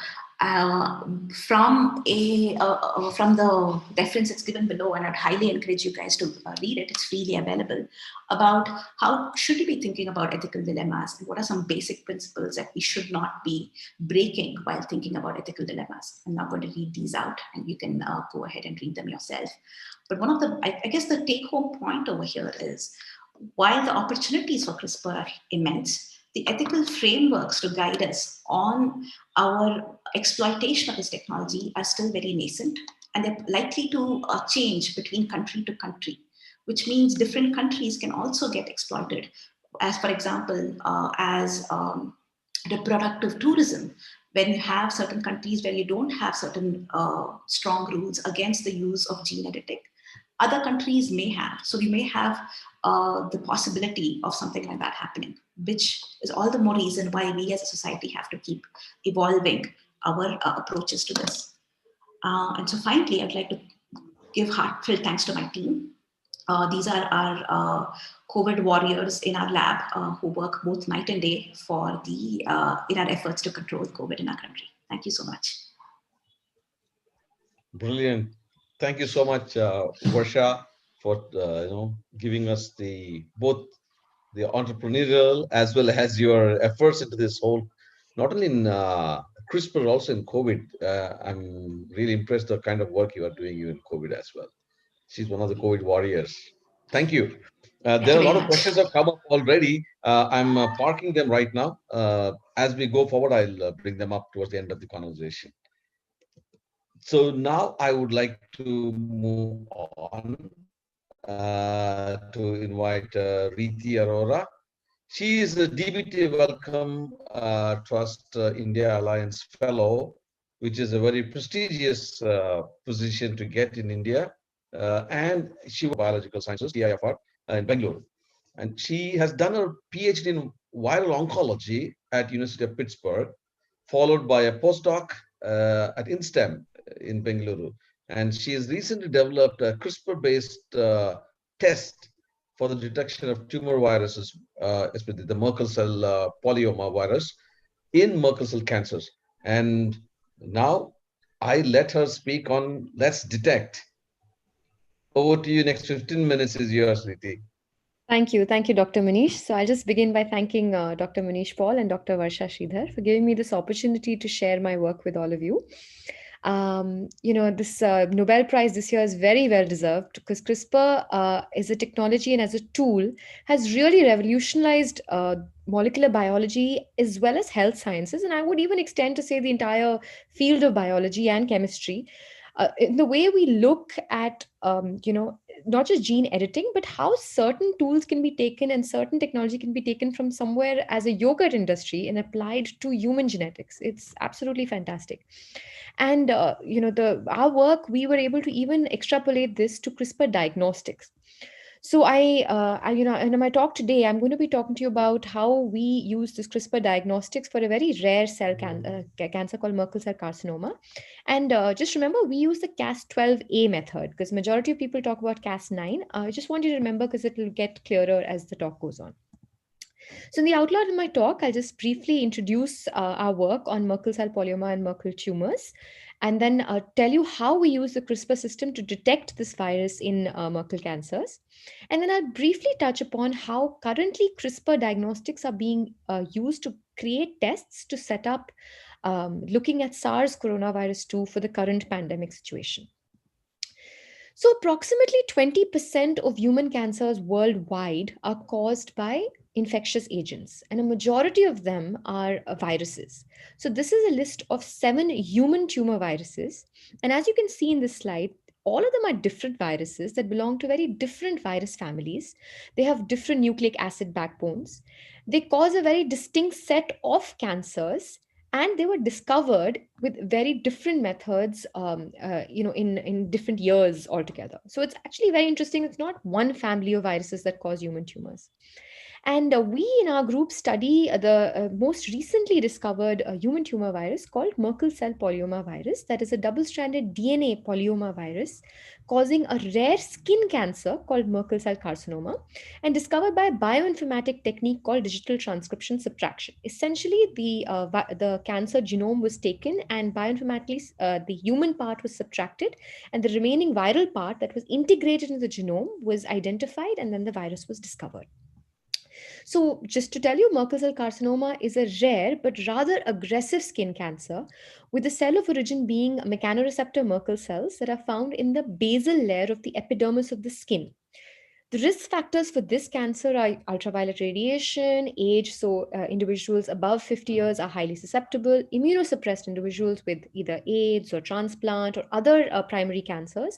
S2: from the reference that's given below, and I'd highly encourage you guys to read it. It's freely available, about how should you be thinking about ethical dilemmas, and what are some basic principles that we should not be breaking while thinking about ethical dilemmas. I'm not going to read these out, and you can go ahead and read them yourself. But one of the, I guess the take-home point over here is, while the opportunities for CRISPR are immense, the ethical frameworks to guide us on our exploitation of this technology are still very nascent, and they're likely to change between country to country, which means different countries can also get exploited, as for example, as reproductive tourism. When you have certain countries where you don't have certain strong rules against the use of gene editing, other countries may have. So we may have the possibility of something like that happening, which is all the more reason why we as a society have to keep evolving our approaches to this. And so finally, I'd like to give heartfelt thanks to my team. These are our COVID warriors in our lab who work both night and day for in our efforts to control COVID in our country. Thank you so much.
S1: Brilliant. Thank you so much, Varsha, for giving us both the entrepreneurial as well as your efforts into this whole, not only in CRISPR, also in COVID. I'm really impressed the kind of work you are doing in COVID as well. She's one of the COVID warriors. Thank you. There are a lot of questions that have come up already. I'm parking them right now. As we go forward, I'll bring them up towards the end of the conversation. So now I would like to move on to invite Reeti Arora. She is a DBT Wellcome Trust India Alliance Fellow, which is a very prestigious position to get in India. And she was biological sciences, TIFR, in Bangalore. And she has done her PhD in viral oncology at University of Pittsburgh, followed by a postdoc at INSTEM in Bengaluru. And she has recently developed a CRISPR-based test for the detection of tumor viruses, especially the Merkel cell polyoma virus in Merkel cell cancers. And now I let her speak on Let's Detect. Over to you. Next 15 minutes is yours, Riti.
S4: Thank you. Thank you, Dr. Manish. So I'll just begin by thanking Dr. Manish Paul and Dr. Varsha Sridhar for giving me this opportunity to share my work with all of you. This Nobel Prize this year is very well deserved because CRISPR is a technology and as a tool has really revolutionized molecular biology as well as health sciences. And I would even extend to say the entire field of biology and chemistry. In the way we look at, not just gene editing, but how certain tools can be taken and certain technology can be taken from somewhere as a yogurt industry and applied to human genetics. It's absolutely fantastic. And our work, we were able to even extrapolate this to CRISPR diagnostics. So in my talk today, I'm going to be talking to you about how we use this CRISPR diagnostics for a very rare cancer called Merkel cell carcinoma. And just remember, we use the Cas12a method because majority of people talk about Cas9. I just want you to remember because it will get clearer as the talk goes on. So in the outline of my talk, I'll just briefly introduce our work on Merkel cell polyoma and Merkel tumors, and then tell you how we use the CRISPR system to detect this virus in Merkel cancers. And then I'll briefly touch upon how currently CRISPR diagnostics are being used to create tests to set up looking at SARS coronavirus 2 for the current pandemic situation. So approximately 20% of human cancers worldwide are caused by infectious agents, and a majority of them are viruses. So this is a list of 7 human tumor viruses. And as you can see in this slide, all of them are different viruses that belong to very different virus families. They have different nucleic acid backbones. They cause a very distinct set of cancers, and they were discovered with very different methods in different years altogether. So it's actually very interesting. It's not one family of viruses that cause human tumors. And we in our group study the most recently discovered human tumor virus called Merkel cell polyoma virus. That is a double-stranded DNA polyoma virus causing a rare skin cancer called Merkel cell carcinoma, and discovered by a bioinformatic technique called digital transcription subtraction. Essentially, the cancer genome was taken and bioinformatically the human part was subtracted, and the remaining viral part that was integrated into the genome was identified, and then the virus was discovered. So just to tell you, Merkel cell carcinoma is a rare but rather aggressive skin cancer with the cell of origin being mechanoreceptor Merkel cells that are found in the basal layer of the epidermis of the skin. The risk factors for this cancer are ultraviolet radiation, age, so individuals above 50 years are highly susceptible, immunosuppressed individuals with either AIDS or transplant or other primary cancers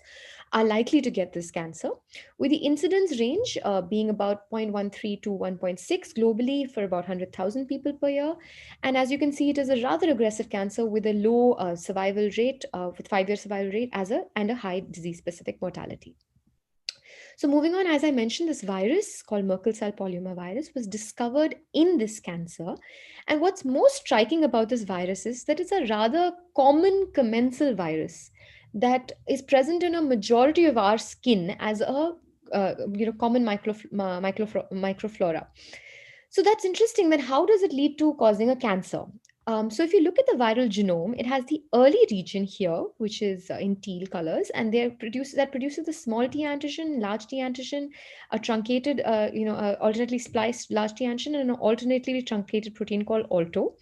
S4: are likely to get this cancer, with the incidence range being about 0.13 to 1.6 globally for about 100,000 people per year. And as you can see, it is a rather aggressive cancer with a low survival rate, with 5-year survival rate and a high disease-specific mortality. So moving on, as I mentioned, this virus called Merkel cell polyoma virus was discovered in this cancer. And what's most striking about this virus is that it's a rather common commensal virus that is present in a majority of our skin as a common microflora. So that's interesting. Then how does it lead to causing a cancer? So if you look at the viral genome, it has the early region here, which is in teal colors, and that produces the small T antigen, large T antigen, a truncated, alternately spliced large T antigen, and an alternately truncated protein called ALTO.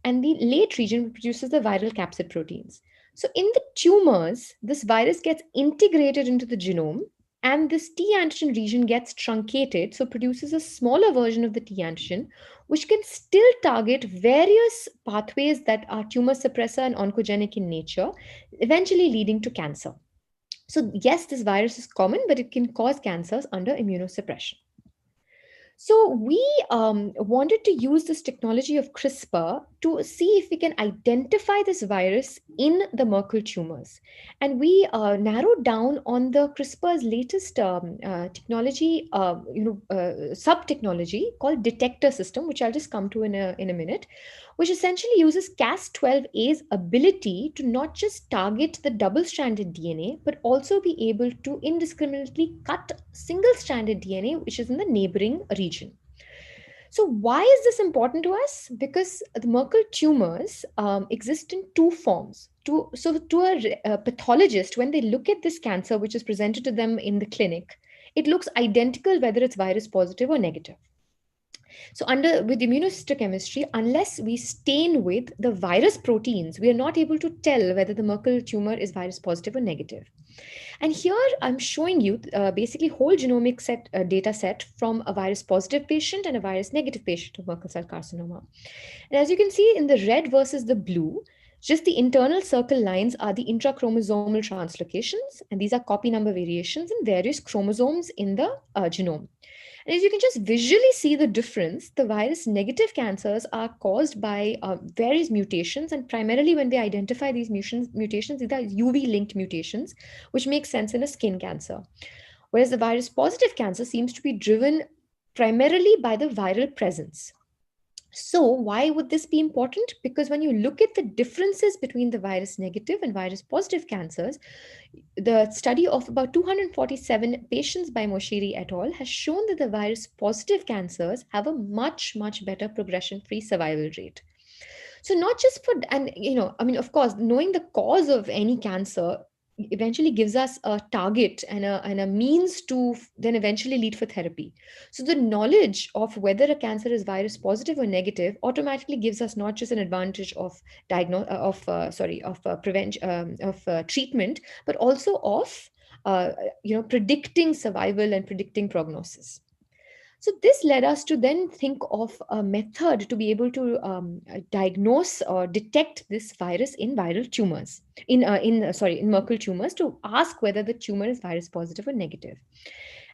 S4: And the late region produces the viral capsid proteins. So in the tumors, this virus gets integrated into the genome, and this T antigen region gets truncated, so produces a smaller version of the T antigen, which can still target various pathways that are tumor suppressor and oncogenic in nature, eventually leading to cancer. So yes, this virus is common, but it can cause cancers under immunosuppression. So we wanted to use this technology of CRISPR to see if we can identify this virus in the Merkel tumors. And we narrowed down on the CRISPR's latest technology, sub-technology called detector system, which I'll just come to in a minute, which essentially uses Cas12a's ability to not just target the double-stranded DNA, but also be able to indiscriminately cut single-stranded DNA, which is in the neighboring region. So, why is this important to us? Because the Merkel tumors exist in two forms. To a pathologist, when they look at this cancer, which is presented to them in the clinic, it looks identical whether it's virus positive or negative. So with immunohistochemistry, unless we stain with the virus proteins, we are not able to tell whether the Merkel tumor is virus positive or negative. And here I'm showing you basically whole genomic data set from a virus positive patient and a virus negative patient of Merkel cell carcinoma. And as you can see in the red versus the blue, just the internal circle lines are the intrachromosomal translocations, and these are copy number variations in various chromosomes in the genome. And as you can just visually see the difference, the virus negative cancers are caused by various mutations. And primarily when they identify these mutations, these are UV linked mutations, which makes sense in a skin cancer. Whereas the virus positive cancer seems to be driven primarily by the viral presence. So why would this be important? Because when you look at the differences between the virus negative and virus positive cancers, the study of about 247 patients by Moshiri et al. Has shown that the virus positive cancers have a much, much better progression-free survival rate. So not just for, and of course, knowing the cause of any cancer eventually gives us a target and a means to then eventually lead for therapy. So the knowledge of whether a cancer is virus positive or negative automatically gives us not just an advantage of treatment, but also of predicting survival and predicting prognosis. So this led us to then think of a method to be able to diagnose or detect this virus in viral tumors, in Merkel tumors, to ask whether the tumor is virus positive or negative.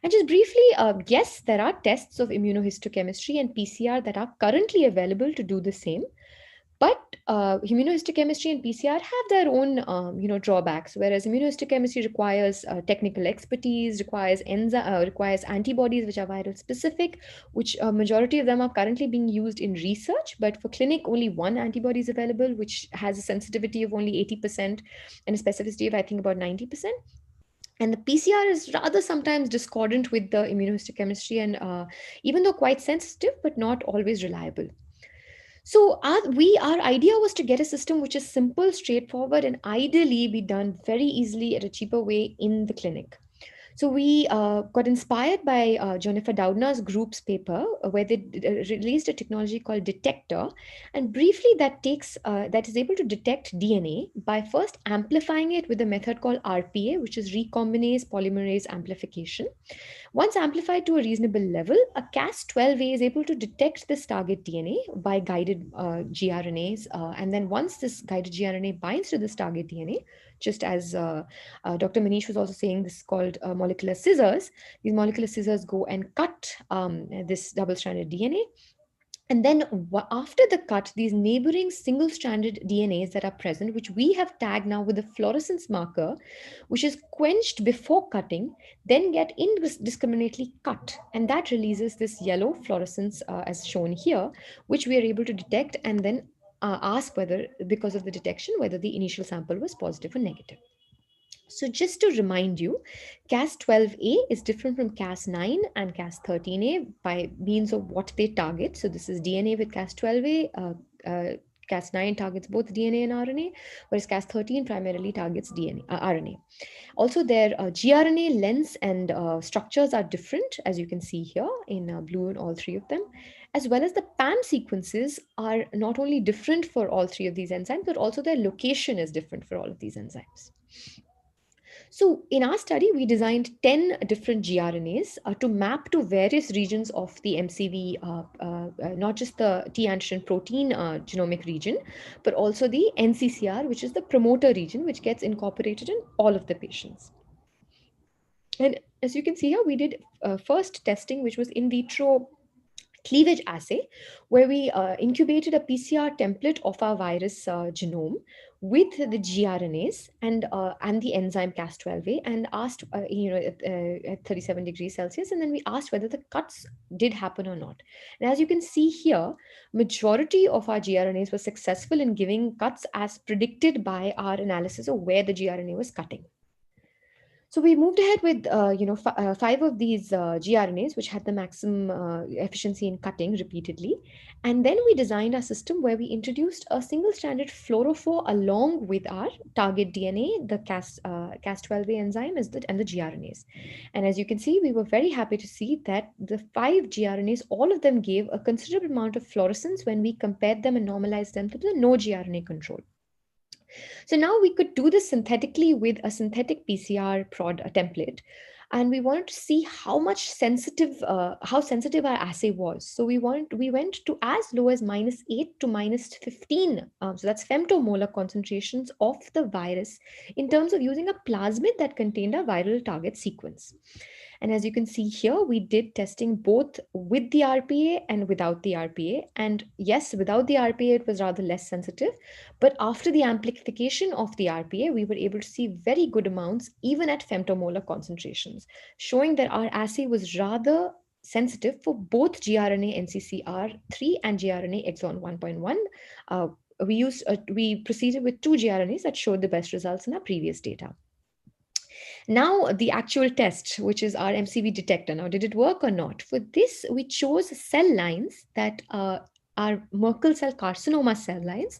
S4: And just briefly, yes, there are tests of immunohistochemistry and PCR that are currently available to do the same. But immunohistochemistry and PCR have their own, drawbacks. Whereas immunohistochemistry requires technical expertise, requires antibodies which are viral specific, which majority of them are currently being used in research. But for clinic, only one antibody is available, which has a sensitivity of only 80% and a specificity of I think about 90%. And the PCR is rather sometimes discordant with the immunohistochemistry, and even though quite sensitive, but not always reliable. So our idea was to get a system which is simple, straightforward, and ideally be done very easily at a cheaper way in the clinic. So we got inspired by Jennifer Doudna's group's paper, where they released a technology called Detector, and briefly that is able to detect DNA by first amplifying it with a method called RPA, which is recombinase polymerase amplification. Once amplified to a reasonable level, a Cas12a is able to detect this target DNA by guided gRNAs, and then once this guided gRNA binds to this target DNA, just as Dr. Manish was also saying, this is called molecular scissors. These molecular scissors go and cut this double-stranded DNA. And then after the cut, these neighboring single-stranded DNAs that are present, which we have tagged now with a fluorescence marker, which is quenched before cutting, then get indiscriminately cut. And that releases this yellow fluorescence as shown here, which we are able to detect and then ask whether, because of the detection, whether the initial sample was positive or negative. So just to remind you, Cas12a is different from Cas9 and Cas13a by means of what they target. So this is DNA with Cas12a. Cas9 targets both DNA and RNA, whereas Cas13 primarily targets RNA. Also, their gRNA lengths and structures are different, as you can see here in blue in all three of them, as well as the PAM sequences are not only different for all three of these enzymes, but also their location is different for all of these enzymes. So in our study, we designed 10 different gRNAs to map to various regions of the MCV, not just the T antigen protein genomic region, but also the NCCR, which is the promoter region, which gets incorporated in all of the patients. And as you can see here, we did first testing, which was in vitro cleavage assay, where we incubated a PCR template of our virus genome with the gRNAs and the enzyme Cas12a, and asked, at 37 degrees Celsius, and then we asked whether the cuts did happen or not. And as you can see here, majority of our gRNAs were successful in giving cuts as predicted by our analysis of where the gRNA was cutting. So we moved ahead with five of these gRNAs, which had the maximum efficiency in cutting repeatedly, and then we designed our system where we introduced a single-stranded fluorophore along with our target DNA, the Cas12a enzyme, and the gRNAs. And as you can see, we were very happy to see that the 5 gRNAs, all of them gave a considerable amount of fluorescence when we compared them and normalized them to the no gRNA control. So now we could do this synthetically with a synthetic PCR template, and we wanted to see how sensitive our assay was. So we went to as low as -8 to -15. So that's femtomolar concentrations of the virus in terms of using a plasmid that contained a viral target sequence. And as you can see here, we did testing both with the RPA and without the RPA. And yes, without the RPA, it was rather less sensitive. But after the amplification of the RPA, we were able to see very good amounts, even at femtomolar concentrations, showing that our assay was rather sensitive for both gRNA NCCR3 and gRNA exon 1.1. We proceeded with 2 gRNAs that showed the best results in our previous data. Now, the actual test, which is our MCV detector. Now, did it work or not? For this, we chose cell lines that are Merkel cell carcinoma cell lines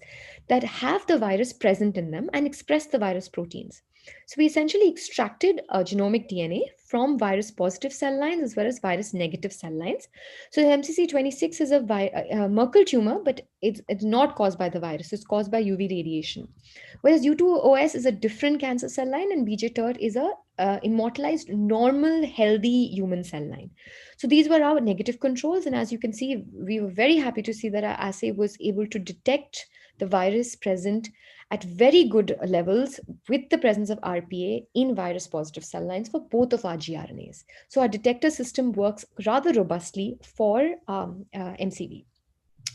S4: that have the virus present in them and express the virus proteins. So we essentially extracted genomic DNA from virus positive cell lines as well as virus negative cell lines. So the MCC26 is a Merkel tumor, but it's not caused by the virus. It's caused by UV radiation. Whereas U2OS is a different cancer cell line, and BJ-TERT is a immortalized, normal, healthy human cell line. So these were our negative controls. And as you can see, we were very happy to see that our assay was able to detect the virus present at very good levels with the presence of RPA in virus positive cell lines for both of our gRNAs. So our detector system works rather robustly for MCV.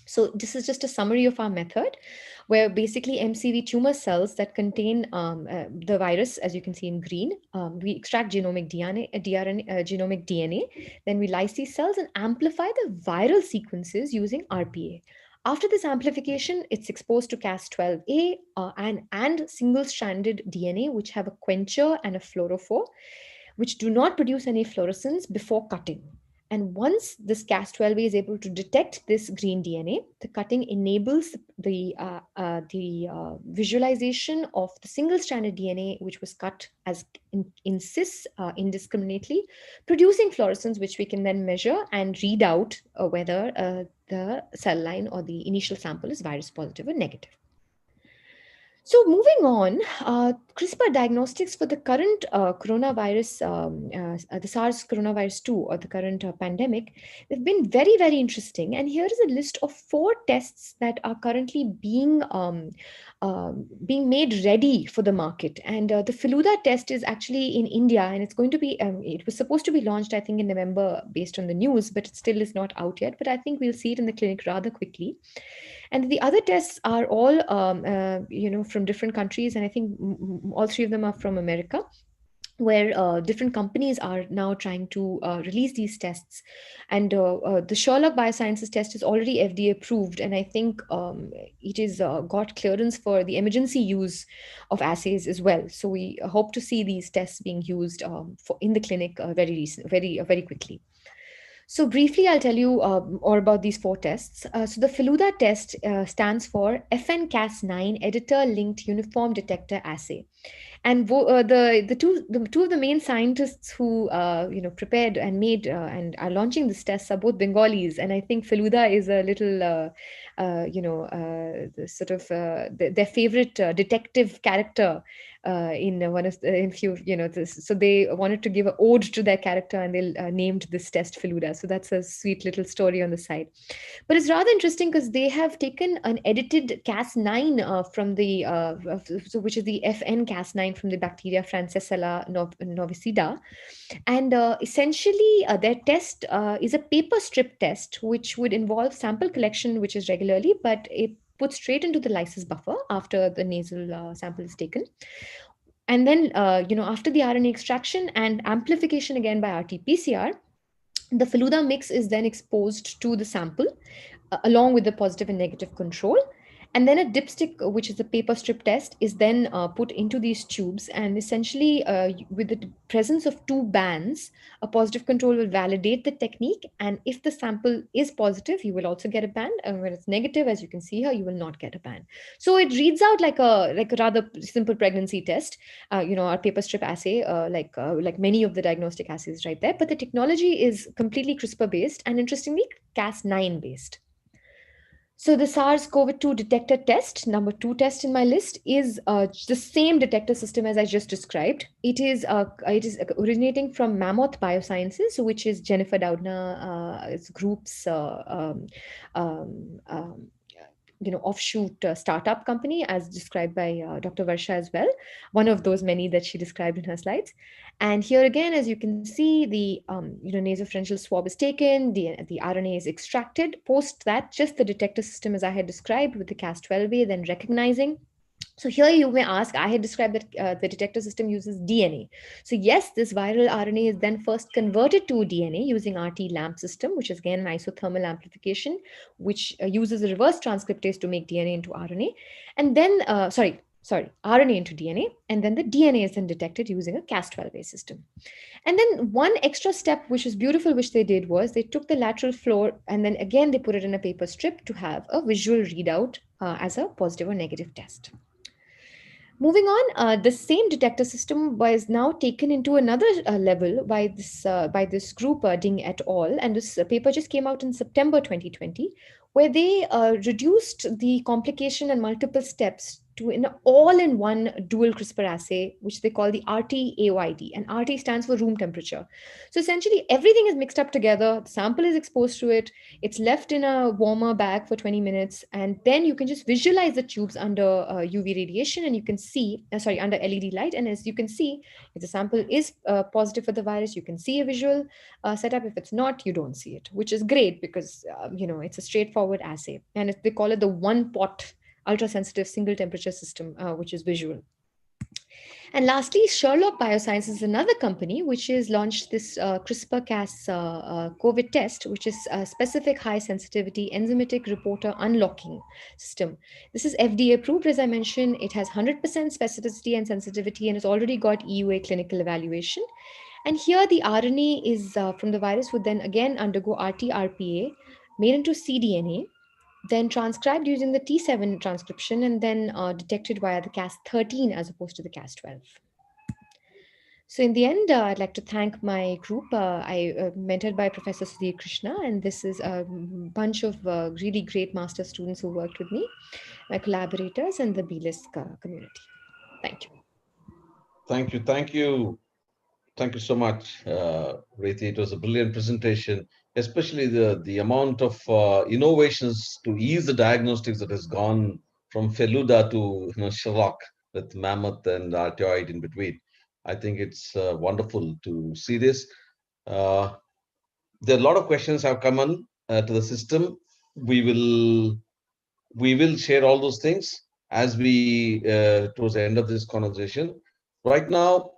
S4: So this is just a summary of our method, where basically MCV tumor cells that contain the virus, as you can see in green, we extract genomic DNA, then we lyse these cells and amplify the viral sequences using RPA. After this amplification, it's exposed to Cas12a and single-stranded DNA, which have a quencher and a fluorophore, which do not produce any fluorescence before cutting. And once this Cas12a is able to detect this green DNA, the cutting enables the visualization of the single-stranded DNA, which was cut as in cis indiscriminately, producing fluorescence, which we can then measure and read out whether the cell line or the initial sample is virus positive or negative. So moving on, CRISPR diagnostics for the current coronavirus, the SARS coronavirus 2, or the current pandemic, they've been very, very interesting. And here is a list of 4 tests that are currently being made ready for the market. And the Feluda test is actually in India, and it's going to be, it was supposed to be launched, I think, in November based on the news, but it still is not out yet. But I think we'll see it in the clinic rather quickly. And the other tests are all, from different countries. And I think all 3 of them are from America, where different companies are now trying to release these tests. And the Sherlock Biosciences test is already FDA approved. And I think it is got clearance for the emergency use of assays as well. So we hope to see these tests being used in the clinic very quickly. So briefly, I'll tell you more about these 4 tests. So the Feluda test stands for FNCAS9 Editor-Linked Uniform Detector Assay. And the two of the main scientists who prepared and made and are launching this test are both Bengalis, and I think Feluda is a little sort of their favorite detective character in one of the, in few, this, so they wanted to give an ode to their character, and they named this test Feluda. So that's a sweet little story on the side. But it's rather interesting because they have taken an edited Cas9 from the so which is the FN Cas9 from the bacteria Francisella novicida, and essentially their test is a paper strip test, which would involve sample collection, which is regularly, but it put straight into the lysis buffer after the nasal sample is taken. And then, after the RNA extraction and amplification again by RT-PCR, the Feluda mix is then exposed to the sample along with the positive and negative control. And then a dipstick, which is a paper strip test, is then put into these tubes. And essentially, with the presence of two bands, a positive control will validate the technique. And if the sample is positive, you will also get a band. And when it's negative, as you can see here, you will not get a band. So it reads out like a rather simple pregnancy test, our paper strip assay, like many of the diagnostic assays right there. But the technology is completely CRISPR based and interestingly Cas9 based. So the SARS-CoV-2 detector test, number 2 test in my list, is the same detector system as I just described. It is originating from Mammoth Biosciences, which is Jennifer Doudna's group's offshoot startup company, as described by Dr. Varsha as well, one of those many that she described in her slides. And here again, as you can see, the nasopharyngeal swab is taken, the RNA is extracted. Post that, just the detector system as I had described with the Cas12a, then recognizing. So here you may ask, I had described that the detector system uses DNA. So yes, this viral RNA is then first converted to DNA using RT-LAMP system, which is again an isothermal amplification, which uses a reverse transcriptase to make DNA into RNA. And then, RNA into DNA. And then the DNA is then detected using a Cas12a system. And then one extra step, which is beautiful, which they did was they took the lateral floor and then again they put it in a paper strip to have a visual readout as a positive or negative test. Moving on, the same detector system was now taken into another level by this group, Ding et al. And this paper just came out in September 2020, where they reduced the complication and multiple steps to an all-in-one dual CRISPR assay, which they call the RT-AYD, and RT stands for room temperature. So essentially, everything is mixed up together. The sample is exposed to it. It's left in a warmer bag for 20 minutes, and then you can just visualize the tubes under UV radiation, and you can see, under LED light. And as you can see, if the sample is positive for the virus, you can see a visual setup. If it's not, you don't see it, which is great because it's a straightforward assay, and they call it the one-pot ultra-sensitive single temperature system, which is visual. And lastly, Sherlock Biosciences is another company which has launched this CRISPR-Cas COVID test, which is a specific high sensitivity enzymatic reporter unlocking system. This is FDA approved, as I mentioned. It has 100% specificity and sensitivity, and it's already got EUA clinical evaluation. And here the RNA is from the virus would then again undergo RT-RPA, made into cDNA, then transcribed using the T7 transcription, and then detected via the Cas13 as opposed to the Cas12. So in the end, I'd like to thank my group. I mentored by Professor Sudhir Krishna, and this is a bunch of really great master students who worked with me, my collaborators, and the BLISC community. Thank you.
S1: Thank you. Thank you. Thank you so much, Riti. It was a brilliant presentation, especially the amount of innovations to ease the diagnostics that has gone from Feluda to Sherlock with Mammoth and Artioid in between. I think it's wonderful to see this. Uh, there are a lot of questions have come on to the system. We will we will share all those things as we towards the end of this conversation. Right now,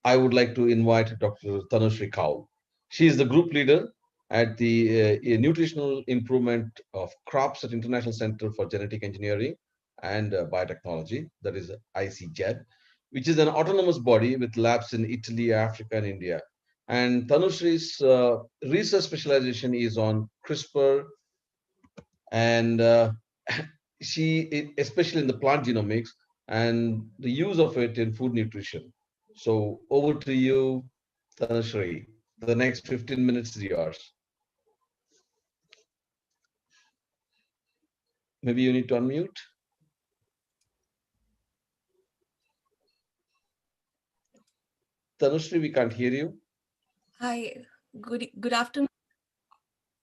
S1: I would like to invite Dr. Tanushree Kaul. She is the group leader at the Nutritional Improvement of Crops at International Center for Genetic Engineering and Biotechnology, that is ICGEB, which is an autonomous body with labs in Italy, Africa, and India. And Tanushree's research specialization is on CRISPR and especially in the plant genomics and the use of it in food nutrition. So over to you, Tanushree. The next 15 minutes is yours. Maybe you need to unmute. Tanushree, we can't hear you.
S5: Hi, good afternoon.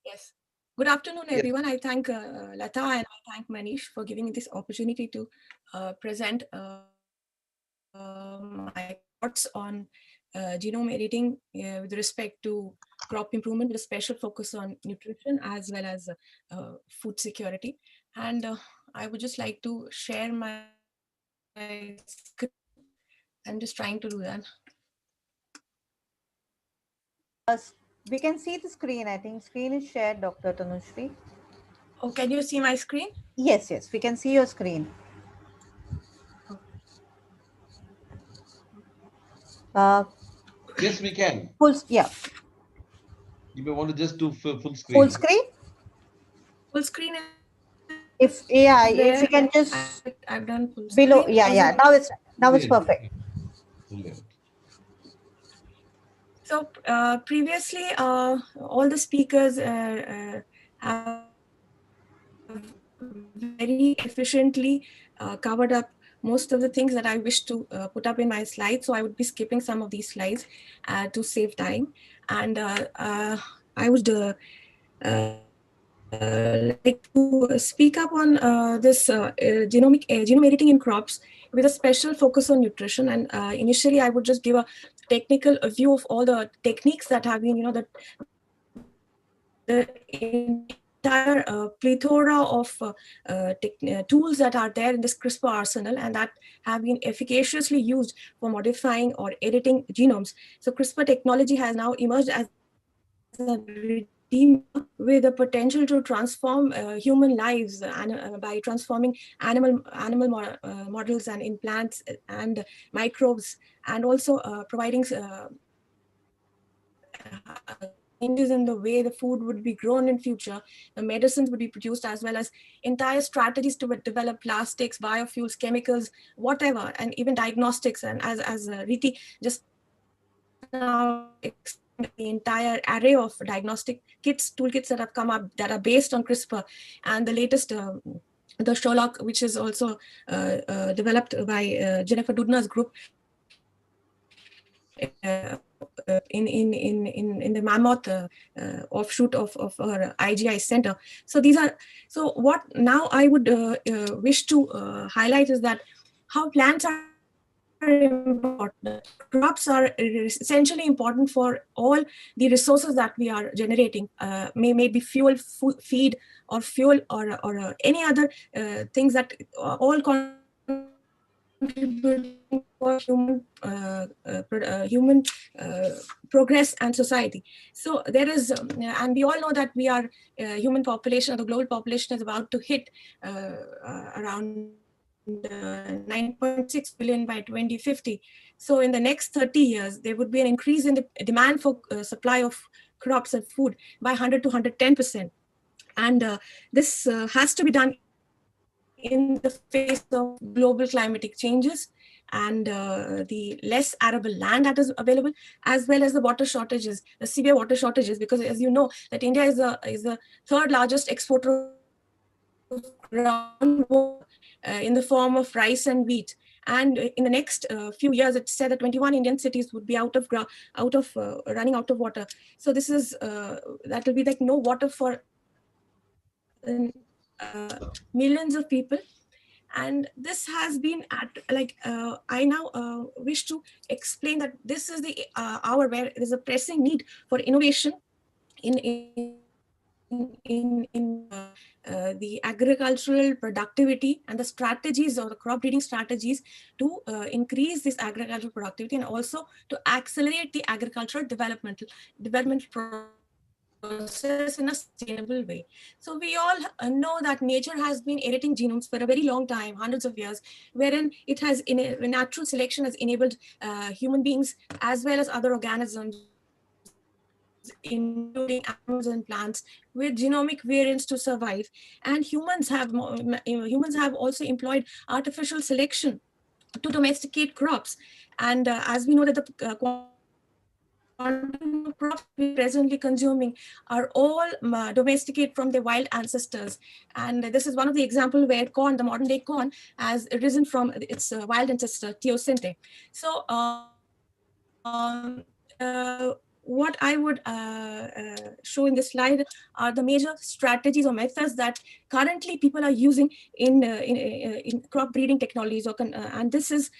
S5: Yes, good afternoon,
S1: Yes.
S5: everyone. I thank Lata and I thank Manish for giving me this opportunity to present my thoughts on genome editing with respect to crop improvement, with a special focus on nutrition as well as food security. And I would just like to share my screen. I'm just trying to do that.
S6: We can see the screen. I think screen is shared, Dr. Tanushri.
S5: Oh, can you see my screen?
S6: Yes, yes, we can see your screen. Uh,
S1: Yes, we can.
S6: yeah,
S1: You may want to just do full
S6: full
S1: screen.
S6: screen.
S5: Full screen is there.
S6: If yeah, if you can
S5: I've done
S6: just
S5: full screen. How's it?
S6: below. Yeah, yeah. Now it's
S1: Brilliant.
S6: perfect.
S1: Brilliant.
S5: So previously, all the speakers have very efficiently covered up most of the things that I wish to put up in my slides. So I would be skipping some of these slides to save time. And I would like to speak up on this genome editing in crops with a special focus on nutrition. And initially, I would just give a technical view of all the techniques that have been, the entire plethora of tools that are there in this CRISPR arsenal and that have been efficaciously used for modifying or editing genomes. So CRISPR technology has now emerged as a redeemer with the potential to transform human lives by transforming animal models and in plants and microbes, and also providing changes in the way the food would be grown in future, the medicines would be produced, as well as entire strategies to develop plastics, biofuels, chemicals, whatever, and even diagnostics. And as Riti just now explained, the entire array of diagnostic kits, toolkits that have come up that are based on CRISPR, and the latest. The Sherlock, which is also developed by Jennifer Doudna's group in the Mammoth offshoot of her IGI center. So these are, so what now I would wish to highlight is that how plants are important. Crops are essentially important for all the resources that we are generating. May be fuel, feed, or fuel, or any other things that all contributing for human progress and society. So there is, and we all know that we are human population, or the global population is about to hit around 9.6 billion by 2050. So in the next 30 years, there would be an increase in the demand for supply of crops and food by 100 to 110%. And this has to be done in the face of global climatic changes and the less arable land that is available, as well as the water shortages, the severe water shortages, because as you know that India is the third largest exporter of groundwater in the form of rice and wheat. And in the next few years, it's said that 21 Indian cities would be running out of water. So this is that will be like no water for millions of people. And this has been at like I now wish to explain that this is the hour where there is a pressing need for innovation in the agricultural productivity and the strategies or the crop breeding strategies to increase this agricultural productivity, and also to accelerate the agricultural development process in a sustainable way. So we all know that nature has been editing genomes for a very long time, hundreds of years, wherein it has natural selection has enabled human beings as well as other organisms, including animals and plants, with genomic variants to survive. And humans have also employed artificial selection to domesticate crops. And as we know that the quantity of food that we consume quantum of crops we're presently consuming are all domesticated from their wild ancestors. And this is one of the examples where corn, the modern day corn, has arisen from its wild ancestor, Teosinte. So what I would show in this slide are the major strategies or methods that currently people are using in crop breeding technologies, and this is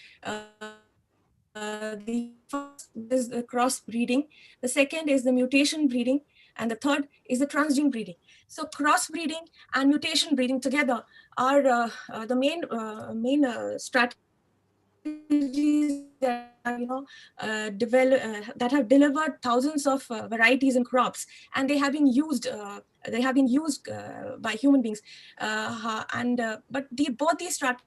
S5: the first is the cross breeding, the second is the mutation breeding, and the third is the transgene breeding. So cross breeding and mutation breeding together are the main strategies that are that have delivered thousands of varieties in crops, and they have been used by human beings, but both these strategies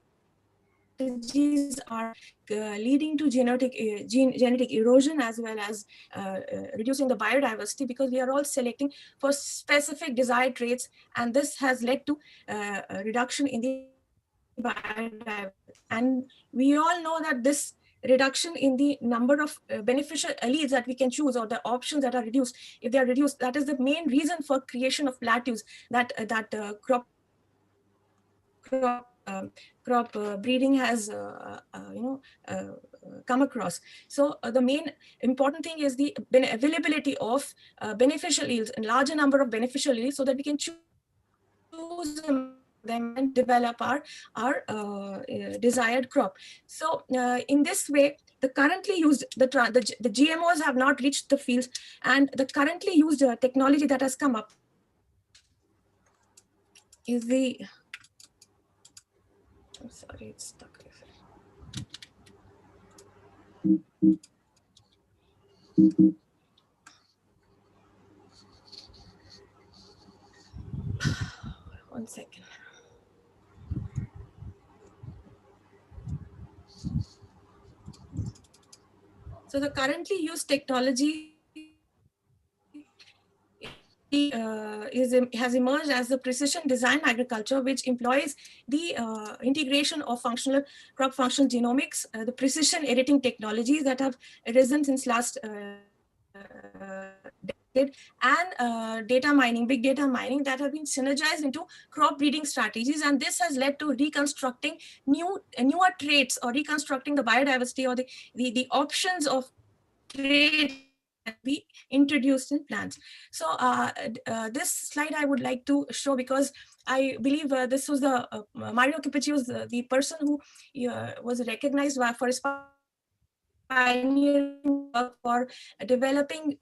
S5: are leading to genetic erosion as well as reducing the biodiversity, because we are all selecting for specific desired traits, and this has led to a reduction in the biodiversity. And we all know that this reduction in the number of beneficial alleles that we can choose, or the options that are reduced, if they are reduced, that is the main reason for creation of plateaus that crop breeding has come across. So the main important thing is the availability of beneficial yields, and larger number of beneficial yields, so that we can choose among them and develop our desired crop. So in this way, the currently used the GMOs have not reached the fields, and the currently used technology that has come up is the I'm sorry, it's stuck. One second. So the currently used technology has emerged as the precision design agriculture, which employs the integration of crop functional genomics, the precision editing technologies that have arisen since last decade, and big data mining that have been synergized into crop breeding strategies. And this has led to reconstructing newer traits, or reconstructing the biodiversity, or the options of traits that be introduced in plants. So this slide I would like to show, because I believe this was Mario Capicci was the person who was recognized for his pioneering work for developing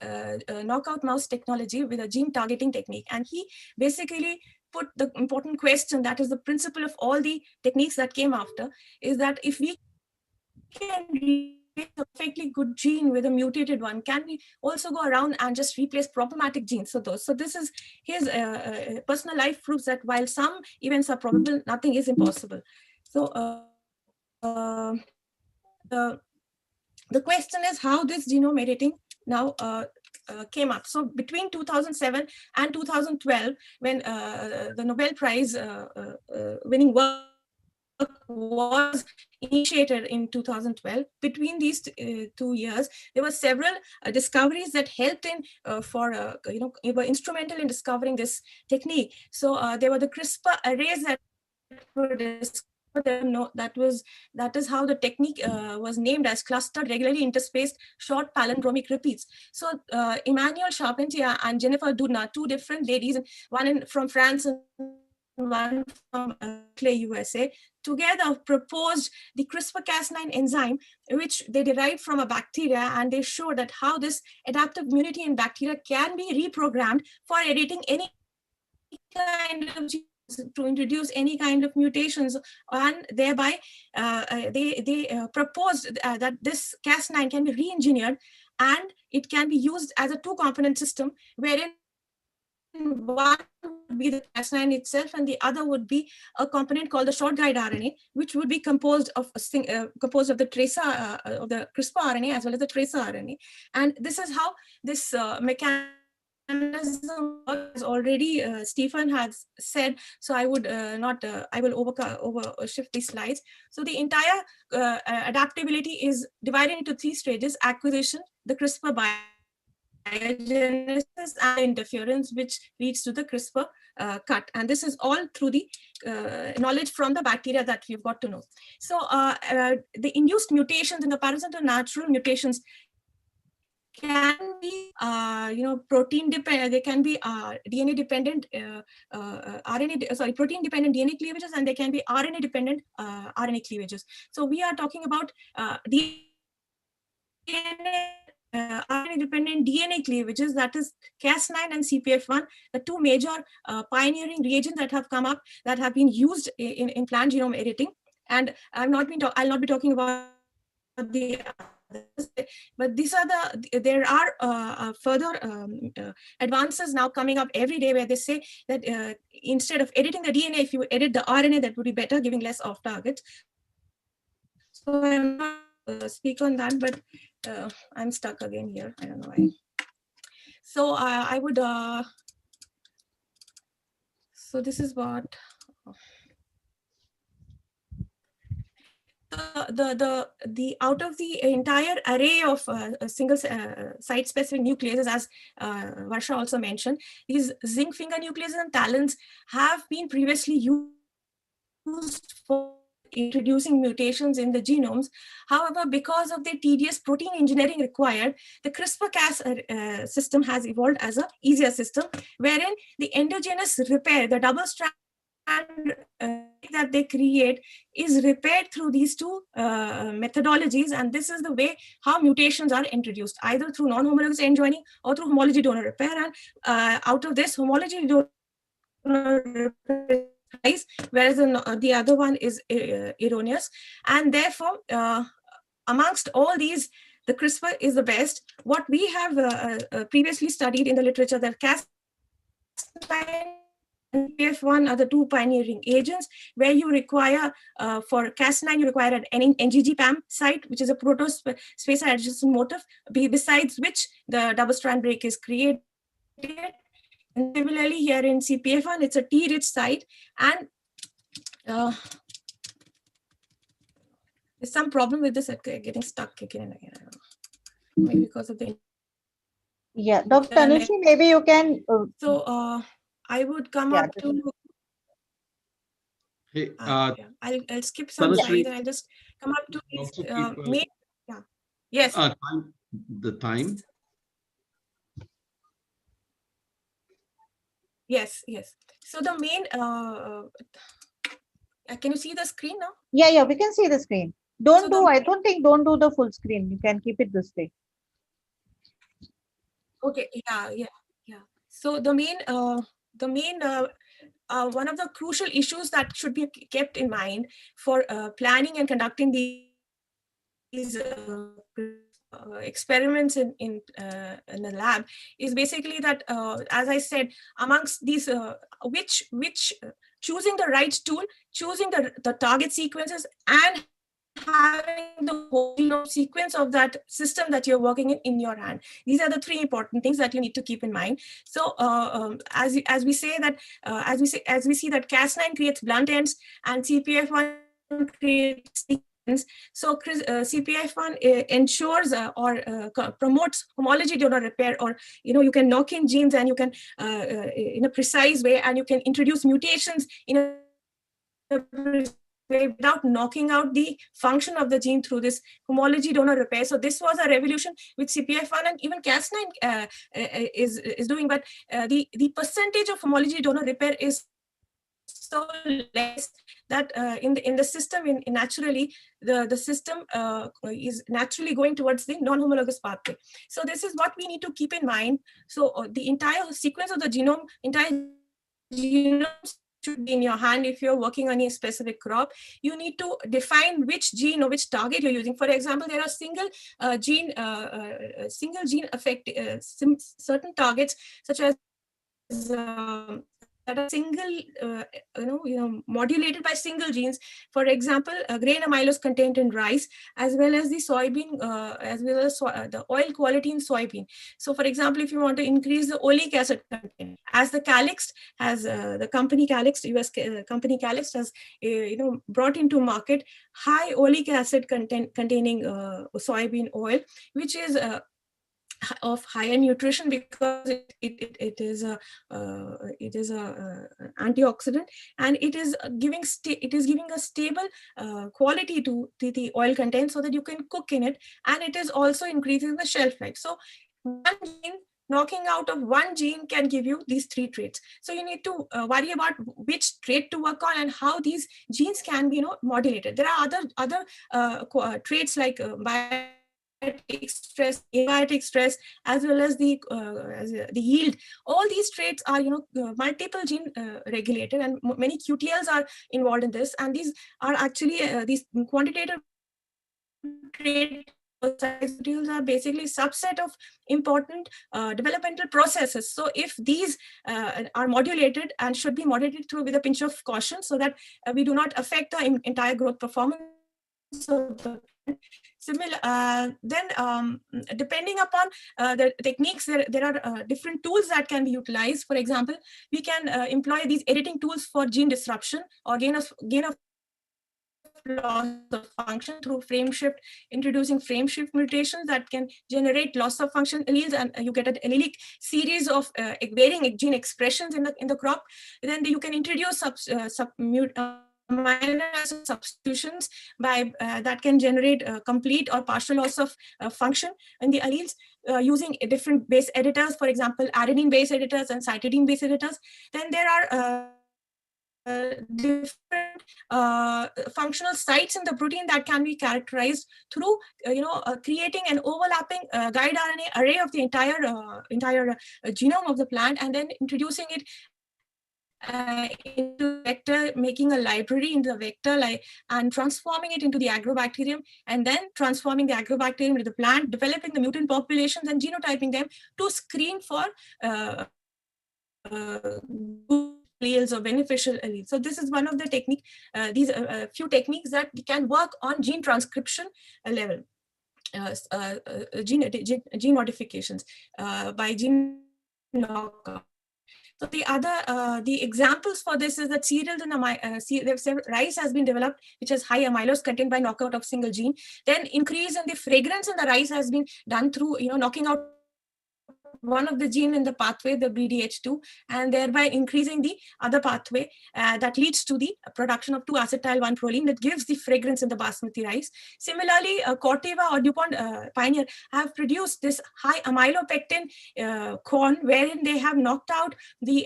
S5: knockout mouse technology with a gene targeting technique. And he basically put the important question, that is the principle of all the techniques that came after, is that if we can replace a perfectly good gene with a mutated one, can we also go around and just replace problematic genes? So this is his personal life proves that while some events are probable, nothing is impossible. So the question is how this genome editing now came up. So between 2007 and 2012, when the Nobel Prize winning work was initiated in 2012, between these 2 years, there were several discoveries that helped in were instrumental in discovering this technique. So there were the CRISPR arrays that were discovered. That is how the technique was named as clustered, regularly interspaced, short palindromic repeats. So Emmanuel Charpentier and Jennifer Doudna, two different ladies, one from France and one from Berkeley, USA, together proposed the CRISPR-Cas9 enzyme, which they derived from a bacteria, and they showed that how this adaptive immunity in bacteria can be reprogrammed for editing any kind of genes, to introduce any kind of mutations, and thereby they proposed that this Cas9 can be re-engineered, and it can be used as a two-component system, wherein one would be the Cas9 itself, and the other would be a component called the short guide RNA, which would be composed of composed of the tracer of the CRISPR RNA as well as the tracer RNA. And this is how this mechanism works, as already Stephen has said. So I would I will over shift these slides. So the entire adaptability is divided into three stages: acquisition, the CRISPR biopsy, biogenesis and interference, which leads to the CRISPR cut. And this is all through the knowledge from the bacteria that we've got to know. So the induced mutations in comparison to natural mutations can be, protein dependent. They can be DNA dependent, protein dependent DNA cleavages, and they can be RNA dependent RNA cleavages. So we are talking about RNA-dependent DNA cleavages, that is Cas9 and CPF1, the two major pioneering reagents that have come up, that have been used in plant genome editing. And I'll not be talking about the others, but these are there are further advances now coming up every day, where they say that instead of editing the DNA, if you edit the RNA, that would be better, giving less off targets. So I'm not speak on that, but I'm stuck again here. I don't know why. So I would. So this is what. The out of the entire array of single site-specific nucleases, as Varsha also mentioned, these zinc finger nucleases and talons have been previously used for introducing mutations in the genomes. However, because of the tedious protein engineering required, the CRISPR-Cas system has evolved as an easier system, wherein the endogenous repair, the double strand that they create, is repaired through these two methodologies. And this is the way how mutations are introduced, either through non-homologous end joining or through homology donor repair. And out of this, homology donor repair, whereas the other one is erroneous. And therefore, amongst all these, the CRISPR is the best. What we have previously studied in the literature, that Cas9 and CPF1 are the two pioneering agents, where you require, for Cas9, you require an NGG PAM site, which is a proto-spacer adjacent motif, besides which the double-strand break is created. And similarly, here in CPF1, it's a T-rich site, and there's some problem with this getting stuck again and again. I don't know. Maybe because of the.
S6: Yeah, Dr. Tanushri, maybe you can.
S5: So I would come up to.
S1: Hey,
S5: I'll skip some slides and I'll just come up to these main. Yeah. Yes.
S1: The time.
S5: Yes. So the main. Can you see the screen now?
S6: Yeah, we can see the screen. Don't do the full screen. You can keep it this way.
S5: Okay. Yeah. So the main. One of the crucial issues that should be kept in mind for planning and conducting these experiments in the lab is basically that, as I said, amongst these, which choosing the right tool, choosing the target sequences, and having the whole genome sequence of that system that you're working in your hand. These are the three important things that you need to keep in mind. So as we see that Cas9 creates blunt ends and CPF1 creates sequence. So CPF1 ensures or promotes homology donor repair, or you can knock in genes and you can in a precise way, and you can introduce mutations in a without knocking out the function of the gene through this homology donor repair. So this was a revolution which CPF1 and even Cas9 is doing, but the percentage of homology donor repair is so less that in the system, naturally the system is naturally going towards the non-homologous pathway. So this is what we need to keep in mind. So the entire sequence of the genome, should be in your hand. If you're working on a specific crop, you need to define which gene or which target you're using. For example, there are single gene affect certain targets, such as that are single, modulated by single genes. For example, grain amylose content in rice, as well as the soybean, as well as the oil quality in soybean. So, for example, if you want to increase the oleic acid content, as the Calyxt has, the company Calyxt, US company Calyxt has, brought into market high oleic acid content containing soybean oil, which is of higher nutrition because it is a antioxidant, and it is giving a stable quality to the oil content so that you can cook in it, and it is also increasing the shelf life. So one gene, knocking out of one gene can give you these three traits. So you need to worry about which trait to work on and how these genes can be modulated. There are traits like biotic stress, abiotic stress, as well as the yield. All these traits are multiple gene regulated, and many QTLs are involved in this, and these are actually these quantitative trait QTLs are basically subset of important developmental processes. So if these are modulated, and should be modulated through with a pinch of caution, so that we do not affect the entire growth performance of the plant. Similar, then depending upon the techniques, there are different tools that can be utilized. For example, we can employ these editing tools for gene disruption or gain of loss of function through frame shift, introducing frame shift mutations that can generate loss of function alleles, and you get an allelic series of varying gene expressions in the crop. Then you can introduce minor substitutions that can generate complete or partial loss of function in the alleles using different base editors, for example, adenine base editors and cytidine base editors. Then there are different functional sites in the protein that can be characterized through creating an overlapping guide RNA array of the entire genome of the plant, and then introducing it into the vector, making a library into the vector, and transforming it into the agrobacterium, and then transforming the agrobacterium into the plant, developing the mutant populations and genotyping them to screen for good alleles or beneficial alleles. So this is one of the technique. These few techniques that can work on gene transcription level, gene modifications by gene knockout. So the examples for this is that cereals and rice has been developed, which has high amylose content by knockout of single gene. Then increase in the fragrance in the rice has been done through knocking out one of the gene in the pathway, the BDH2, and thereby increasing the other pathway that leads to the production of 2-acetyl 1-proline that gives the fragrance in the basmati rice. Similarly, Corteva or DuPont Pioneer have produced this high amylopectin corn, wherein they have knocked out the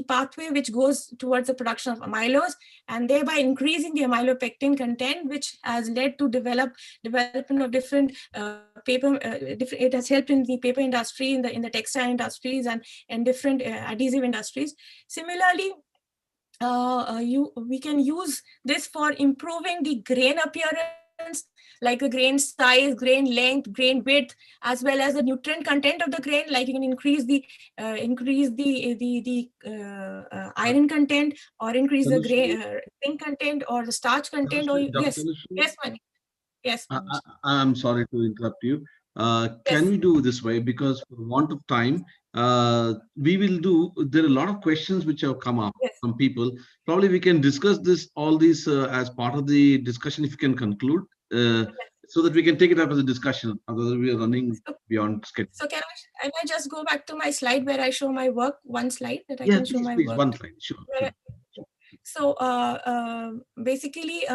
S5: pathway which goes towards the production of amylose, and thereby increasing the amylopectin content, which has led to development of different paper. It has helped in the paper industry, in the textile industries, and different adhesive industries. Similarly, we can use this for improving the grain appearance, like the grain size, grain length, grain width, as well as the nutrient content of the grain. Like you can increase the iron content, or increase the zinc content, or the starch content. Or yes, yes, Mani. Yes,
S1: I'm sorry to interrupt you.
S5: yes.
S1: Can we do this way? Because for want of time, we will do. There are a lot of questions which have come up
S5: Yes.
S1: from people. Probably we can discuss all these as part of the discussion if you can conclude, so that we can take it up as a discussion. Otherwise, we are running beyond schedule.
S5: So can I just go back to my slide where I show my work? One slide that I
S1: Yeah,
S5: can show my
S1: please,
S5: work.
S1: one slide, sure.
S5: So basically,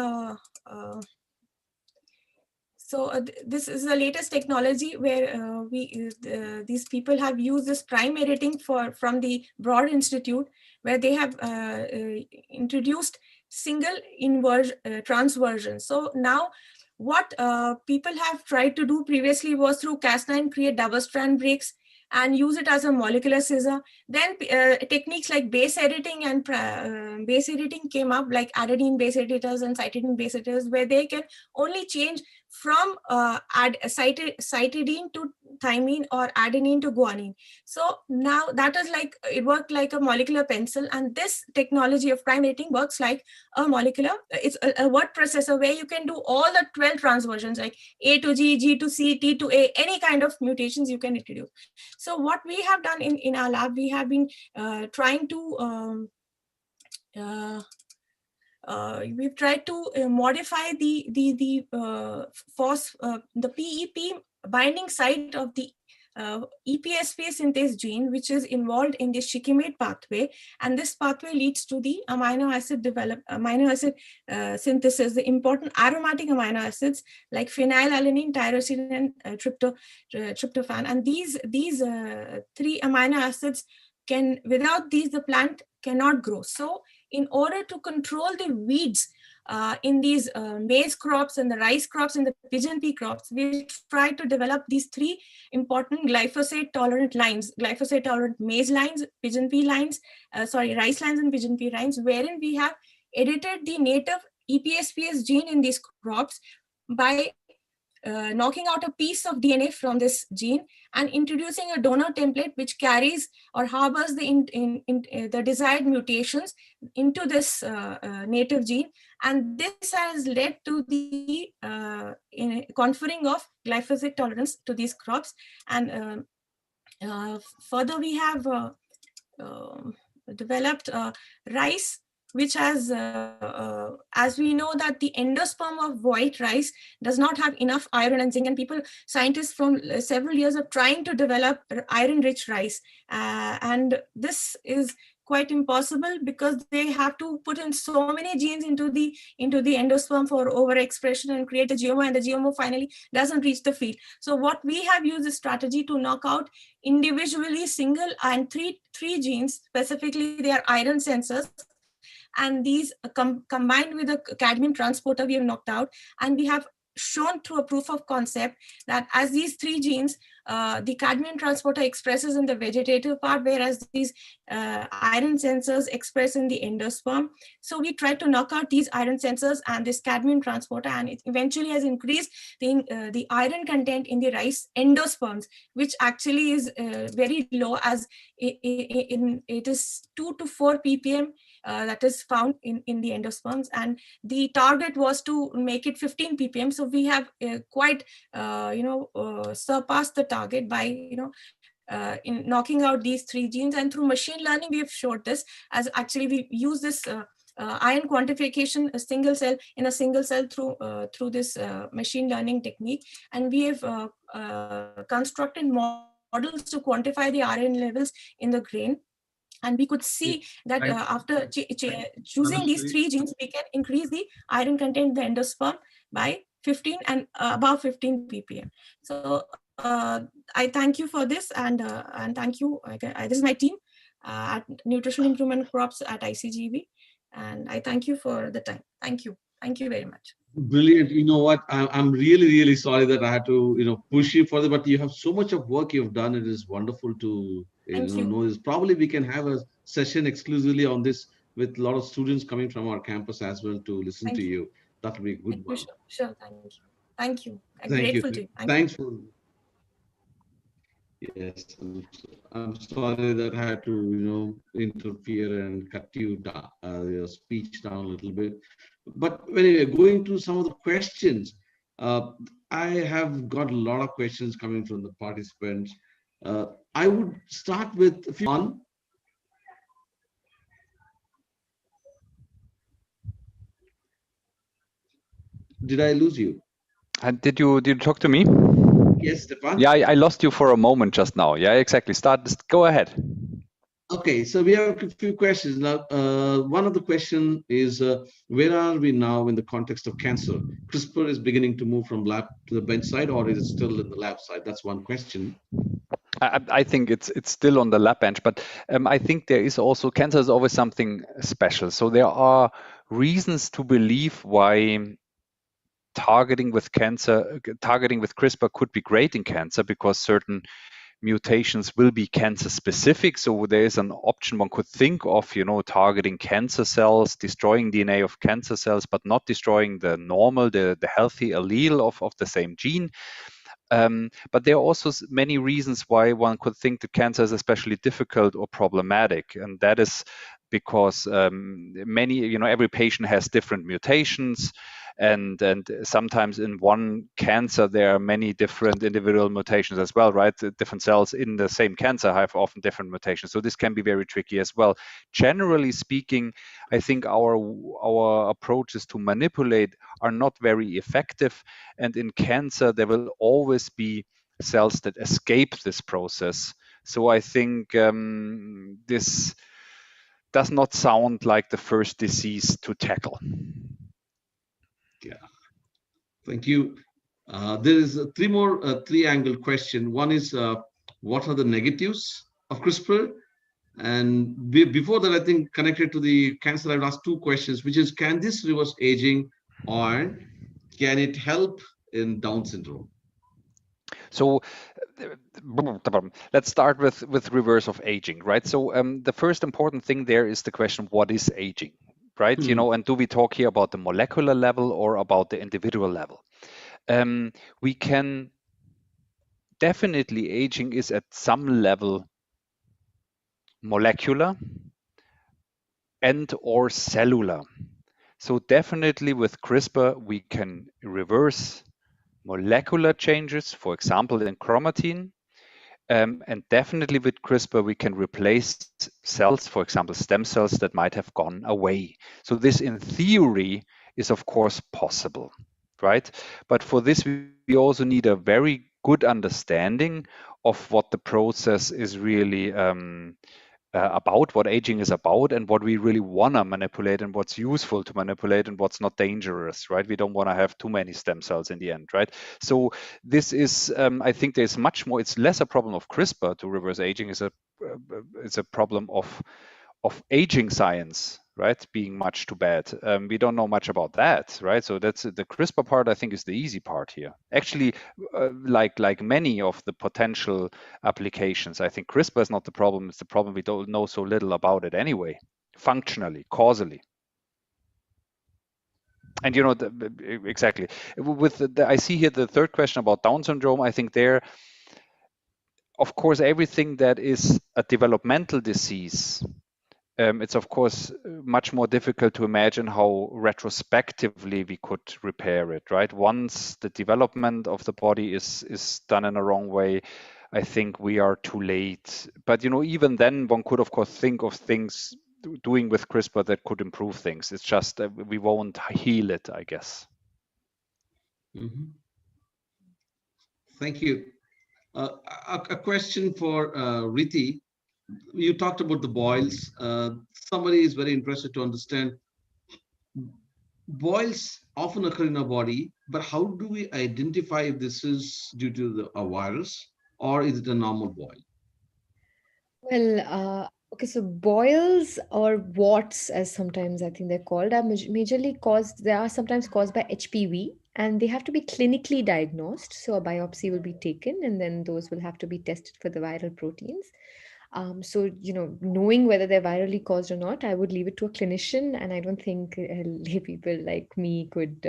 S5: this is the latest technology where these people have used this prime editing from the Broad Institute, where they have introduced single transversion. So now what people have tried to do previously was through Cas9 create double strand breaks and use it as a molecular scissor. Then techniques like base editing and base editing came up, like adenine base editors and cytidine base editors, where they can only change from cytidine to thymine or adenine to guanine. So now that is like, it worked like a molecular pencil, and this technology of prime editing works like a molecular, it's a word processor where you can do all the 12 transversions, like A to G, G to C, T to A, any kind of mutations you can introduce. So what we have done in our lab, we have been trying to we've tried to modify the PEP binding site of the EPSP synthase gene, which is involved in the shikimate pathway, and this pathway leads to the amino acid synthesis, the important aromatic amino acids like phenylalanine, tyrosine, and tryptophan. And these three amino acids can, without these, the plant cannot grow. So in order to control the weeds in these maize crops and the rice crops and the pigeon pea crops, we try to develop these three important glyphosate tolerant lines, glyphosate tolerant maize lines, pigeon pea lines, rice lines and pigeon pea lines, wherein we have edited the native EPSPS gene in these crops by knocking out a piece of DNA from this gene and introducing a donor template which carries or harbors the desired mutations into this native gene. And this has led to the conferring of glyphosate tolerance to these crops. And further, we have developed rice, which has, as we know that the endosperm of white rice does not have enough iron and zinc, and scientists from several years are trying to develop iron-rich rice. And this is quite impossible because they have to put in so many genes into the endosperm for overexpression and create a GMO, and the GMO finally doesn't reach the field. So what we have used is strategy to knock out individually single and three genes, specifically they are iron sensors, and these combined with a cadmium transporter we have knocked out, and we have shown through a proof of concept that as these three genes, the cadmium transporter expresses in the vegetative part, whereas these iron sensors express in the endosperm. So we tried to knock out these iron sensors and this cadmium transporter, and it eventually has increased the iron content in the rice endosperms, which actually is very low, as it is 2 to 4 ppm that is found in the endosperms, and the target was to make it 15 ppm. So we have quite surpassed the target by in knocking out these three genes. And through machine learning we have showed this, as actually we use this iron quantification a single cell through this machine learning technique, and we have constructed models to quantify the iron levels in the grain. And we could see that after choosing these three genes, we can increase the iron content in the endosperm by 15 and above 15 ppm. So I thank you for this, and thank you. This is my team at Nutritional Improvement Crops at ICGB, and I thank you for the time. Thank you very much.
S1: Brilliant. You know what? I'm really, really sorry that I had to, push you further, but you have so much of work you've done. It is wonderful to know this. Probably we can have a session exclusively on this with a lot of students coming from our campus as well to listen to you. That would be a good one.
S5: Sure. Thank you. I'm
S1: Thank
S5: grateful
S1: you.
S5: to you.
S1: Thanks for. Yes, I'm sorry that I had to, interfere and cut your speech down a little bit. But anyway, going to some of the questions, I have got a lot of questions coming from the participants. I would start with a few. One. Did I lose you?
S3: Did you talk to me?
S1: Yes, Stefan.
S3: Yeah, I lost you for a moment just now. Yeah, exactly. Go ahead.
S1: Okay, so we have a few questions now. One of the question is, where are we now in the context of cancer? CRISPR is beginning to move from lab to the bedside, or is it still in the lab side? That's one question.
S3: I think it's still on the lab bench, but I think there is also, cancer is always something special. So there are reasons to believe why targeting with CRISPR could be great in cancer, because certain mutations will be cancer specific. So there is an option one could think of, targeting cancer cells, destroying DNA of cancer cells, but not destroying the normal, the healthy allele of the same gene. But there are also many reasons why one could think that cancer is especially difficult or problematic, and that is because every patient has different mutations, and sometimes in one cancer there are many different individual mutations as well, right? Different cells in the same cancer have often different mutations, so this can be very tricky as well. Generally speaking, I think our approaches to manipulate are not very effective, and in cancer there will always be cells that escape this process. So I think this does not sound like the first disease to tackle.
S1: Yeah, thank you. There is three more three-angle question. One is what are the negatives of CRISPR? And before that, I think connected to the cancer, I've asked two questions, which is, can this reverse aging or can it help in Down syndrome?
S3: So let's start with reverse of aging, right? So the first important thing there is the question, what is aging, right? You know, and do we talk here about the molecular level or about the individual level? We can definitely, aging is at some level molecular and or cellular. So definitely with CRISPR, we can reverse molecular changes, for example, in chromatin. And definitely with CRISPR, we can replace cells, for example, stem cells that might have gone away. So this in theory is of course possible, right? But for this, we also need a very good understanding of what the process is really about, what aging is about, and what we really want to manipulate, and what's useful to manipulate, and what's not dangerous, right? We don't want to have too many stem cells in the end, right? So this is, I think, there's much more. It's less a problem of CRISPR to reverse aging. It's a problem of aging science, right? Being much too bad. We don't know much about that, right? So that's the CRISPR part. I think is the easy part here. Actually, like many of the potential applications, I think CRISPR is not the problem. It's the problem we don't know so little about it anyway, functionally, causally. And you know, exactly. With I see here the third question about Down syndrome. I think there, of course, everything that is a developmental disease, it's of course much more difficult to imagine how retrospectively we could repair it, right? Once the development of the body is done in a wrong way, I think we are too late. But you know, even then, one could of course think of things doing with CRISPR that could improve things. It's just we won't heal it, I guess.
S1: Mm-hmm. Thank you. A question for Riti. You talked about the boils. Somebody is very interested to understand boils often occur in our body, but how do we identify if this is due to a virus or is it a normal boil?
S4: Well, okay, so boils or warts, as sometimes I think they're called, are majorly caused, they are sometimes caused by HPV, and they have to be clinically diagnosed. So a biopsy will be taken, and then those will have to be tested for the viral proteins. So, you know, knowing whether they're virally caused or not, I would leave it to a clinician, and I don't think lay people like me could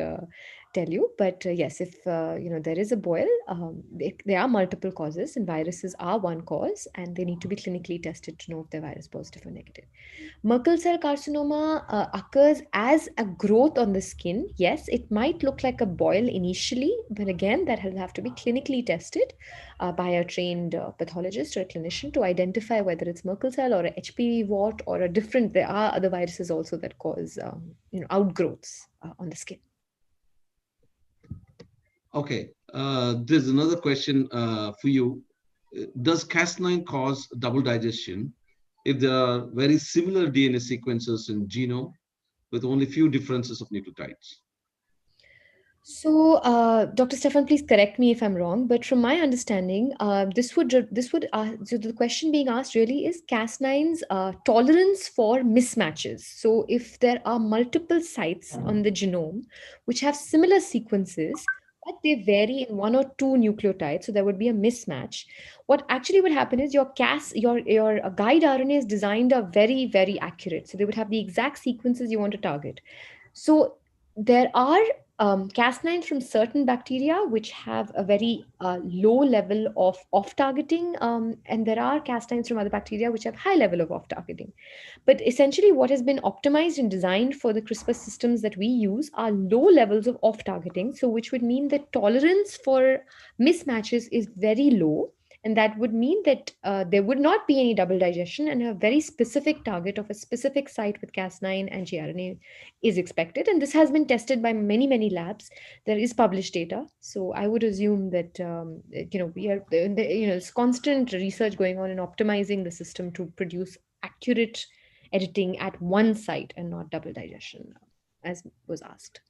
S4: tell you. But yes, if you know, there is a boil, there are multiple causes, and viruses are one cause, and they need to be clinically tested to know if they're virus positive or negative. Merkel cell carcinoma occurs as a growth on the skin. Yes, it might look like a boil initially, but again, that will have to be clinically tested by a trained pathologist or a clinician to identify whether it's Merkel cell or a HPV wart or a different. There are other viruses also that cause you know, outgrowths on the skin.
S1: Okay, there's another question for you. Does Cas9 cause double digestion if there are very similar DNA sequences in genome with only few differences of nucleotides?
S4: So, Dr. Stefan, please correct me if I'm wrong, but from my understanding, so the question being asked really is Cas9's tolerance for mismatches. So, if there are multiple sites on the genome which have similar sequences, but they vary in one or two nucleotides, so there would be a mismatch. What actually would happen is your guide RNAs designed are very, very accurate. So they would have the exact sequences you want to target. So there are Cas9 from certain bacteria which have a very low level of off-targeting, and there are Cas9s from other bacteria which have high level of off-targeting. But essentially, what has been optimized and designed for the CRISPR systems that we use are low levels of off-targeting, so which would mean that tolerance for mismatches is very low. And that would mean that there would not be any double digestion, and a very specific target of a specific site with Cas9 and gRNA is expected. And this has been tested by many, many labs. There is published data. So I would assume that, we are, there's constant research going on in optimizing the system to produce accurate editing at one site and not double digestion, as was asked.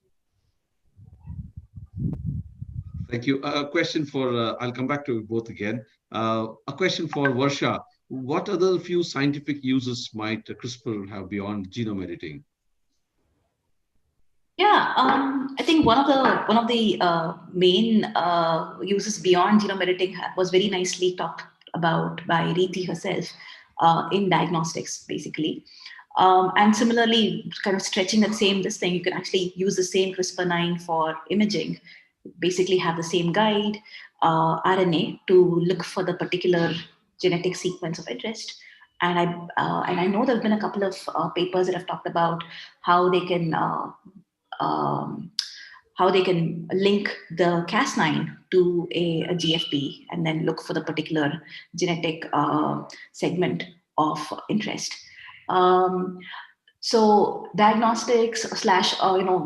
S1: Thank you. A question for, I'll come back to both again. A question for Varsha. What other few scientific uses might CRISPR have beyond genome editing?
S2: Yeah, I think one of the main uses beyond genome editing was very nicely talked about by Reeti herself in diagnostics, basically. And similarly, kind of stretching that same this thing, you can actually use the same CRISPR-9 for imaging. Basically, have the same guide RNA to look for the particular genetic sequence of interest. And I know there have been a couple of papers that have talked about how they can um, how they can link the Cas9 to a GFP and then look for the particular genetic segment of interest. Um, so diagnostics slash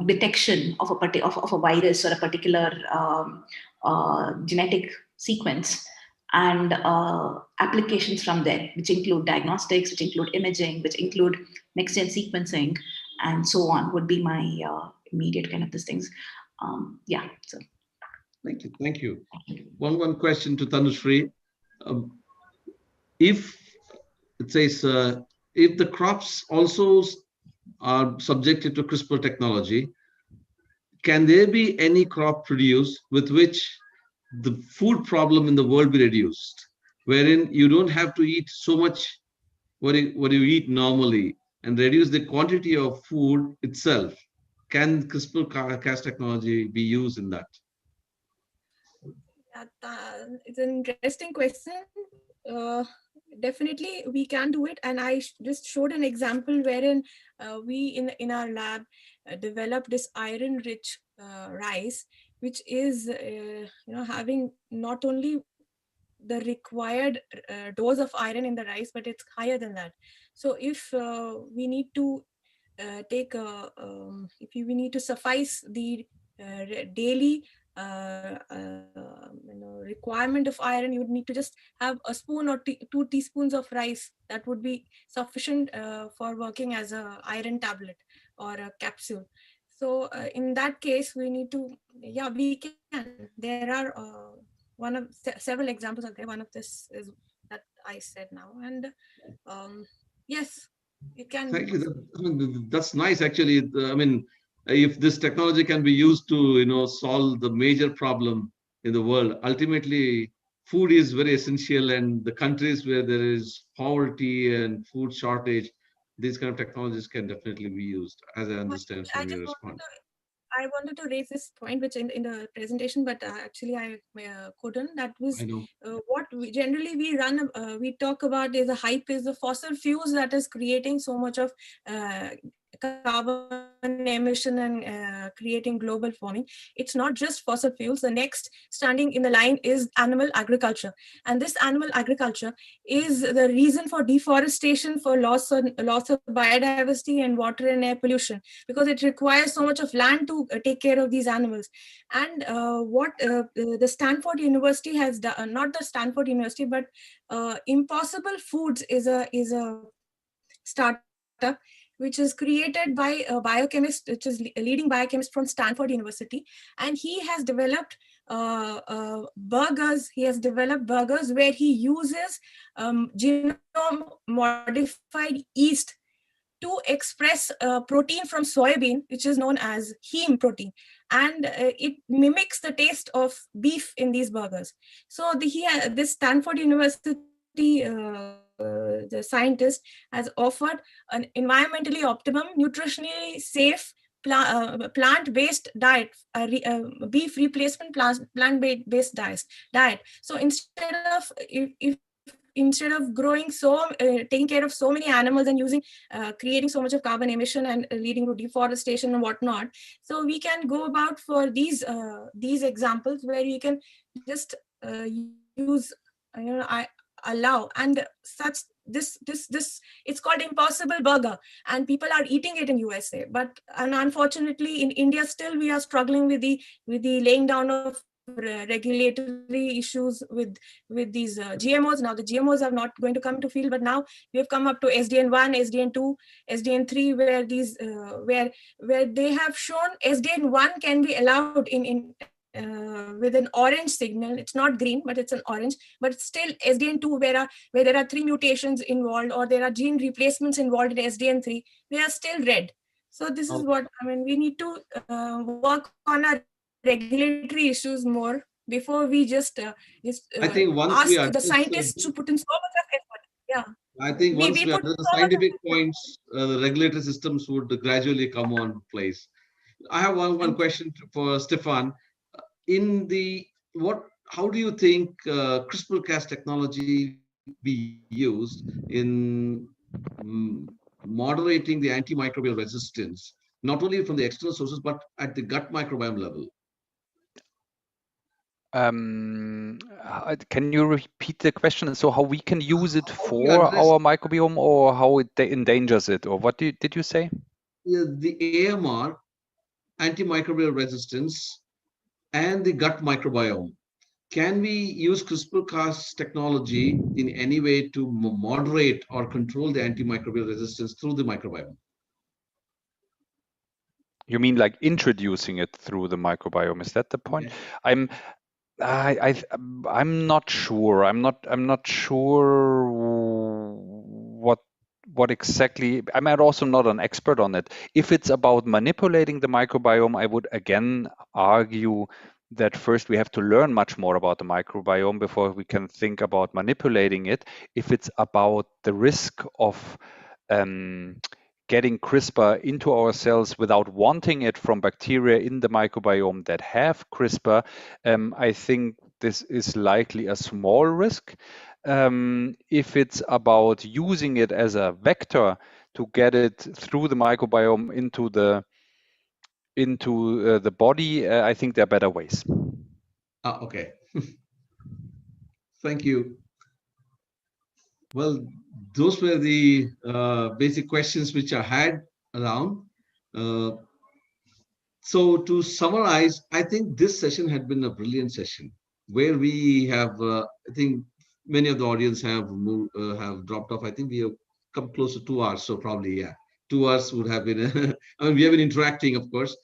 S2: detection of of a virus or a particular genetic sequence, and applications from there, which include diagnostics, which include imaging, which include next gen sequencing, and so on, would be my immediate kind of these things. Yeah. So
S1: Thank you. Thank you. One question to Tanushree. Um, if it says, if the crops also are subjected to CRISPR technology, can there be any crop produced with which the food problem in the world be reduced, wherein you don't have to eat so much what you eat normally and reduce the quantity of food itself? Can CRISPR-Cas technology be used in that?
S5: It's an interesting question. Definitely we can do it, and I just showed an example wherein we in our lab developed this iron rich rice, which is having not only the required dose of iron in the rice, but it's higher than that. So if we need to we need to suffice the daily requirement of iron, you would need to just have a spoon or 2 teaspoons of rice. That would be sufficient for working as a iron tablet or a capsule. So in that case, we need to, yeah, we can. There are several examples are there. One of this is that I said now, and yes, it can be
S1: Thank you.
S5: possible.
S1: I mean, that's nice, actually. I mean, if this technology can be used to, solve the major problem in the world, ultimately, food is very essential, and the countries where there is poverty and food shortage, these kind of technologies can definitely be used, as I understand
S5: I
S1: from your
S5: just
S1: response.
S5: I wanted to raise this point, which in the presentation, but actually I couldn't. That
S1: I
S5: was
S1: know.
S5: what generally we talk about is the hype is the fossil fuels that is creating so much of carbon emission and creating global warming. It's not just fossil fuels. The next standing in the line is animal agriculture. And this animal agriculture is the reason for deforestation, for loss of biodiversity and water and air pollution, because it requires so much of land to take care of these animals. And what the Stanford University has done, not the Stanford University, but Impossible Foods is a startup which is created by a biochemist, which is a leading biochemist from Stanford University. And he has developed burgers. He has developed burgers where he uses genome modified yeast to express protein from soybean, which is known as heme protein, and it mimics the taste of beef in these burgers. So this Stanford University the scientist has offered an environmentally optimum, nutritionally safe plant-based diet, beef replacement plant-based diet. So instead of growing taking care of so many animals and using creating so much of carbon emission and leading to deforestation and whatnot, so we can go about for these examples where you can just use I allow, and such this it's called impossible burger, and people are eating it in USA, but and unfortunately in India still we are struggling with the laying down of regulatory issues with these GMOs. Now the GMOs are not going to come to field, but now we have come up to SDN1, SDN2, SDN3, where these where they have shown SDN1 can be allowed with an orange signal. It's not green, but it's an orange. But still SDN2, where there are 3 mutations involved, or there are gene replacements involved in SDN3, they are still red. So this is what I mean. We need to work on our regulatory issues more before we just
S1: I think
S5: ask
S1: once
S5: the
S1: we
S5: scientists to
S1: understood,
S5: put in so much of effort. Yeah,
S1: I think
S5: we
S1: once we
S5: put
S1: understood the
S5: so much of
S1: scientific
S5: effort.
S1: points, the regulatory systems would gradually come on place. I have one
S5: Thank you.
S1: question for Stefan. In the what? How do you think CRISPR-Cas technology be used in mm, moderating the antimicrobial resistance, not only from the external sources but at the gut microbiome level?
S3: Can you repeat the question? So how we can use it
S1: How do you
S3: for
S1: address
S3: our microbiome, or how it endangers it, or what did you say?
S1: the AMR, antimicrobial resistance, and the gut microbiome? Can we use CRISPR-Cas technology in any way to moderate or control the antimicrobial resistance through the microbiome?
S3: You mean like introducing it through the microbiome? Is that the point?
S1: Yeah.
S3: I'm I'm not sure. I'm not sure what exactly. I'm also not an expert on it. If it's about manipulating the microbiome, I would again argue that first we have to learn much more about the microbiome before we can think about manipulating it. If it's about the risk of um, getting CRISPR into our cells without wanting it from bacteria in the microbiome that have CRISPR, I think this is likely a small risk. If it's about using it as a vector to get it through the microbiome into the body, I think there are better ways.
S1: Okay. Thank you. Well, those were the basic questions which I had around. Uh, So to summarize, I think this session had been a brilliant session where we have, I think many of the audience have have dropped off. I think we have come close to 2 hours. So probably, yeah, 2 hours would have been, I mean, we have been interacting, of course.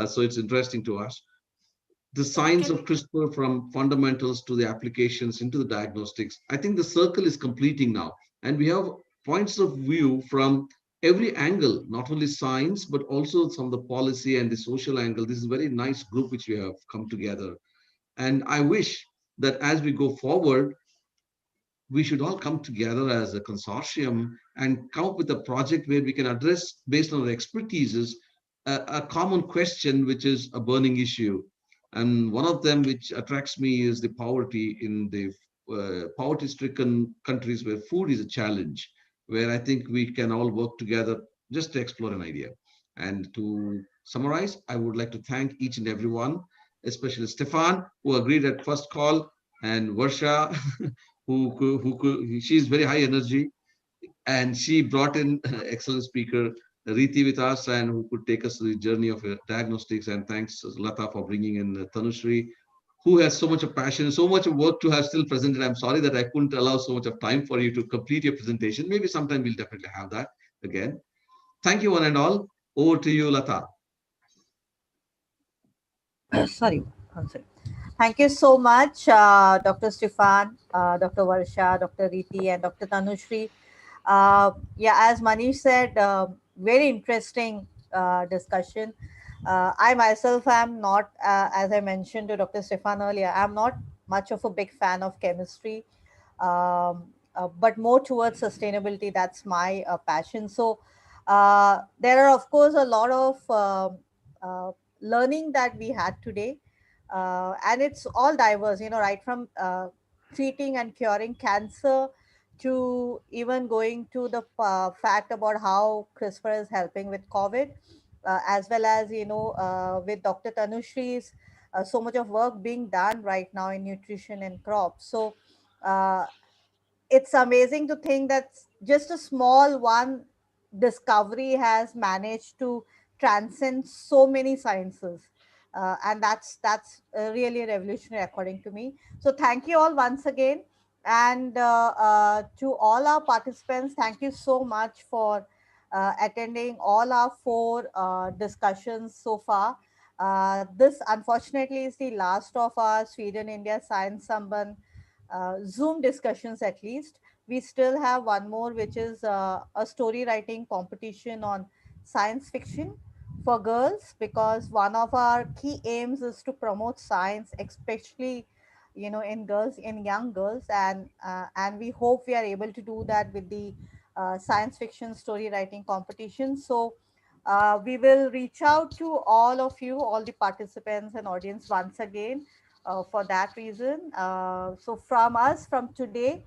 S1: So it's interesting to us. The science
S5: Can
S1: of CRISPR from fundamentals to the applications into the diagnostics. I think the circle is completing now. And we have points of view from every angle, not only science, but also from the policy and the social angle. This is a very nice group which we have come together. And I wish that as we go forward, we should all come together as a consortium and come up with a project where we can address, based on our expertises, a common question, which is a burning issue. And one of them, which attracts me, is the poverty in the poverty-stricken countries where food is a challenge, where I think we can all work together just to explore an idea. And to summarize, I would like to thank each and everyone, especially Stefan, who agreed at first call, and Varsha, she's very high energy, and she brought in excellent speaker Riti with us, and who could take us through the journey of diagnostics. And thanks Lata for bringing in Tanushree, who has so much of passion, so much of work to have still presented. I'm sorry that I couldn't allow so much of time for you to complete your presentation. Maybe sometime we'll definitely have that again. Thank you one and all. Over to you, Lata.
S6: Sorry, I'm sorry. Thank you so much, Dr. Stefan, Dr. Varsha, Dr. Riti, and Dr. Tanushri. Yeah, as Manish said, very interesting discussion. I myself am not, as I mentioned to Dr. Stefan earlier, I'm not much of a big fan of chemistry, but more towards sustainability. That's my passion. So there are, of course, a lot of uh, learning that we had today, and it's all diverse. Right from treating and curing cancer to even going to the fact about how CRISPR is helping with COVID, as well as with Dr. Tanushri's so much of work being done right now in nutrition and crops. So uh, it's amazing to think that just a small one discovery has managed to transcend so many sciences, and that's really revolutionary according to me. So thank you all once again, and to all our participants, thank you so much for attending all our four discussions so far. This unfortunately is the last of our Sweden India Science Sambandh Zoom discussions. At least we still have one more, which is a story writing competition on science fiction for girls, because one of our key aims is to promote science, especially in girls, in young girls, and we hope we are able to do that with the science fiction story writing competition. So we will reach out to all of you, all the participants and audience once again for that reason. So from us, from today,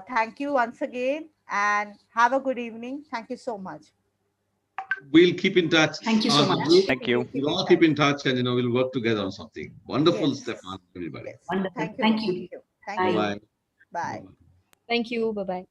S6: thank you once again and have a good evening. Thank you so much.
S1: We'll keep in touch.
S2: Thank you so
S1: The
S2: much.
S1: group,
S3: Thank
S6: We'll
S3: you.
S6: keep
S1: we'll
S6: in
S1: all keep
S6: touch.
S1: in touch, and we'll work together on something. Wonderful,
S6: Yes,
S1: Stefan, everybody.
S6: yes.
S2: Wonderful.
S6: Thank you.
S2: Thank
S6: Thank
S2: you.
S6: you. Thank
S1: Bye
S6: you.
S2: Bye.
S1: bye.
S6: Bye.
S4: Thank you. Bye bye.
S6: Thank